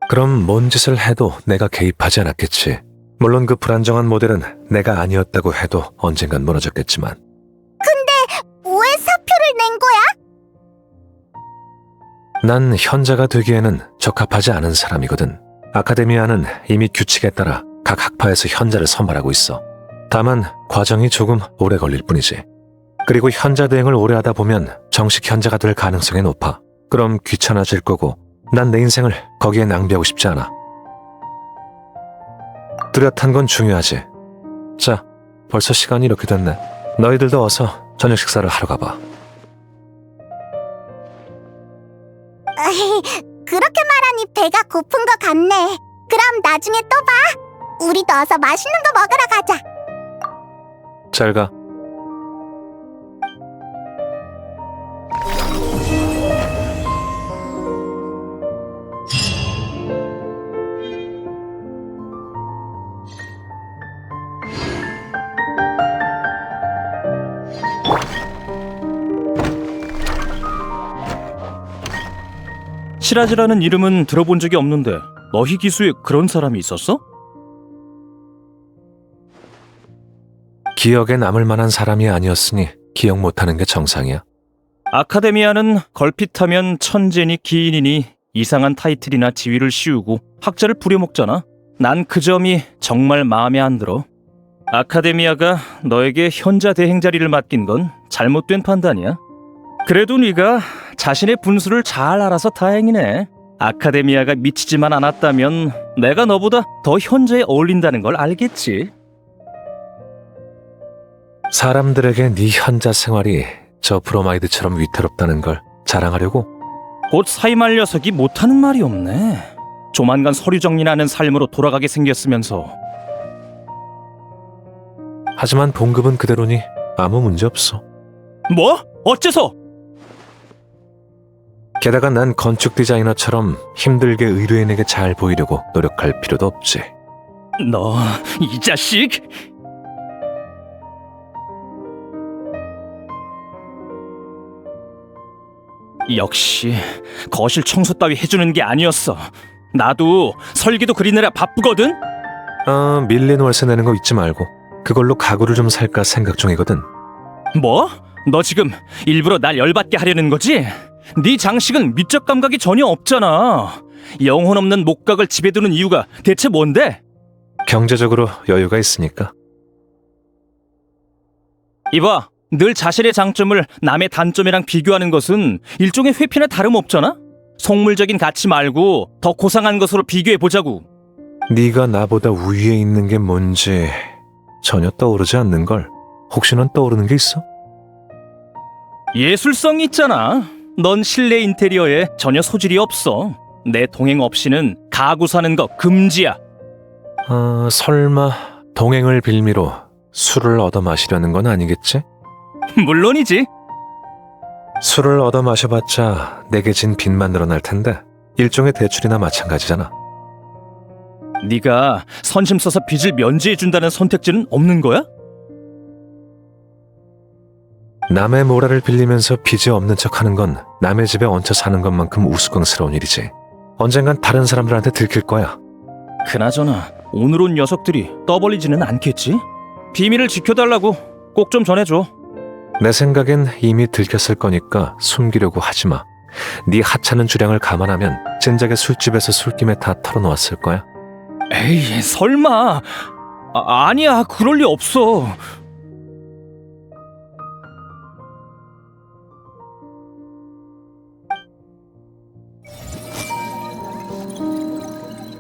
그럼 뭔 짓을 해도 내가 개입하지 않았겠지. 물론 그 불안정한 모델은 내가 아니었다고 해도 언젠간 무너졌겠지만. 근데 왜 사표를 낸 거야? 난 현자가 되기에는 적합하지 않은 사람이거든. 아카데미아는 이미 규칙에 따라 각 학파에서 현자를 선발하고 있어. 다만 과정이 조금 오래 걸릴 뿐이지. 그리고 현자 대행을 오래 하다 보면 정식 현자가 될 가능성이 높아. 그럼 귀찮아질 거고 난 내 인생을 거기에 낭비하고 싶지 않아. 뚜렷한 건 중요하지. 자, 벌써 시간이 이렇게 됐네. 너희들도 어서 저녁 식사를 하러 가봐. 그렇게 말하니 배가 고픈 것 같네. 그럼 나중에 또 봐. 우리도 어서 맛있는 거 먹으러 가자. 잘 가. 시라즈라는 이름은 들어본 적이 없는데 너희 기수에 그런 사람이 있었어? 기억에 남을 만한 사람이 아니었으니 기억 못하는 게 정상이야. 아카데미아는 걸핏하면 천재니 기인이니 이상한 타이틀이나 지위를 씌우고 학자를 부려먹잖아. 난 그 점이 정말 마음에 안 들어. 아카데미아가 너에게 현자 대행 자리를 맡긴 건 잘못된 판단이야. 그래도 네가 자신의 분수를 잘 알아서 다행이네. 아카데미아가 미치지만 않았다면 내가 너보다 더 현자에 어울린다는 걸 알겠지. 사람들에게 네 현자 생활이 저 브로마이드처럼 위태롭다는 걸 자랑하려고? 곧 사임할 녀석이 못하는 말이 없네. 조만간 서류 정리나는 삶으로 돌아가게 생겼으면서. 하지만 봉급은 그대로니 아무 문제 없어. 뭐? 어째서? 게다가 난 건축 디자이너처럼 힘들게 의뢰인에게 잘 보이려고 노력할 필요도 없지. 너, 이 자식! 역시 거실 청소 따위 해주는 게 아니었어. 나도 설계도 그리느라 바쁘거든? 밀린 월세 내는 거 잊지 말고 그걸로 가구를 좀 살까 생각 중이거든. 뭐? 너 지금 일부러 날 열받게 하려는 거지? 네 장식은 미적 감각이 전혀 없잖아. 영혼 없는 목각을 집에 두는 이유가 대체 뭔데? 경제적으로 여유가 있으니까. 이봐, 늘 자신의 장점을 남의 단점이랑 비교하는 것은 일종의 회피나 다름없잖아? 속물적인 가치 말고 더 고상한 것으로 비교해보자고. 네가 나보다 우위에 있는 게 뭔지 전혀 떠오르지 않는걸. 혹시 넌 떠오르는 게 있어? 예술성이 있잖아. 넌 실내 인테리어에 전혀 소질이 없어. 내 동행 없이는 가구 사는 거 금지야. 설마 동행을 빌미로 술을 얻어 마시려는 건 아니겠지? 물론이지. 술을 얻어 마셔봤자 내게 진 빚만 늘어날 텐데 일종의 대출이나 마찬가지잖아. 네가 선심 써서 빚을 면제해준다는 선택지는 없는 거야? 남의 모라를 빌리면서 빚이 없는 척하는 건 남의 집에 얹혀 사는 것만큼 우스꽝스러운 일이지. 언젠간 다른 사람들한테 들킬 거야. 그나저나 오늘 온 녀석들이 떠벌리지는 않겠지? 비밀을 지켜달라고 꼭 좀 전해줘. 내 생각엔 이미 들켰을 거니까 숨기려고 하지 마. 네 하찮은 주량을 감안하면 진작에 술집에서 술김에 다 털어놓았을 거야. 에이, 설마. 아니야, 그럴 리 없어.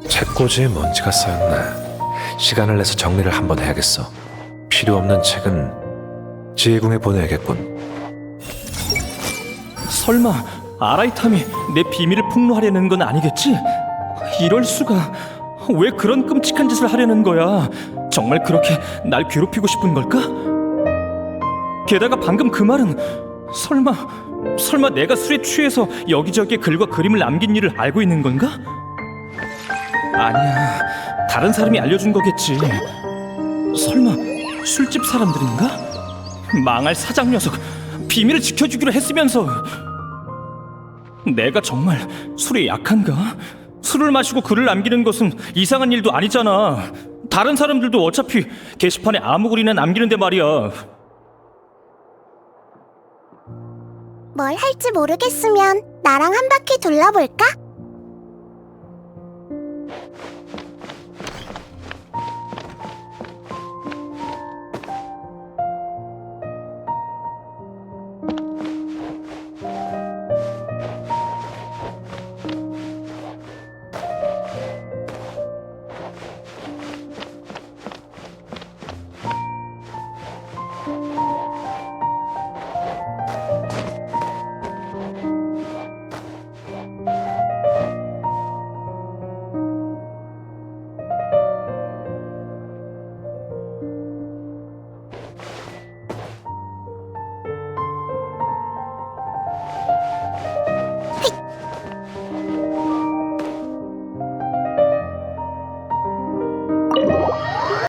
책꽂이에 먼지가 쌓였네. 시간을 내서 정리를 한번 해야겠어. 필요 없는 책은 지혜궁에 보내야겠군. 설마 아라이탐이 내 비밀을 폭로하려는 건 아니겠지? 이럴 수가. 왜 그런 끔찍한 짓을 하려는 거야? 정말 그렇게 날 괴롭히고 싶은 걸까? 게다가 방금 그 말은 설마 내가 술에 취해서 여기저기에 글과 그림을 남긴 일을 알고 있는 건가? 아니야, 다른 사람이 알려준 거겠지. 설마 술집 사람들인가? 망할 사장 녀석, 비밀을 지켜주기로 했으면서. 내가 정말 술에 약한가? 술을 마시고 글을 남기는 것은 이상한 일도 아니잖아. 다른 사람들도 어차피 게시판에 아무 글이나 남기는데 말이야. 뭘 할지 모르겠으면 나랑 한 바퀴 둘러볼까?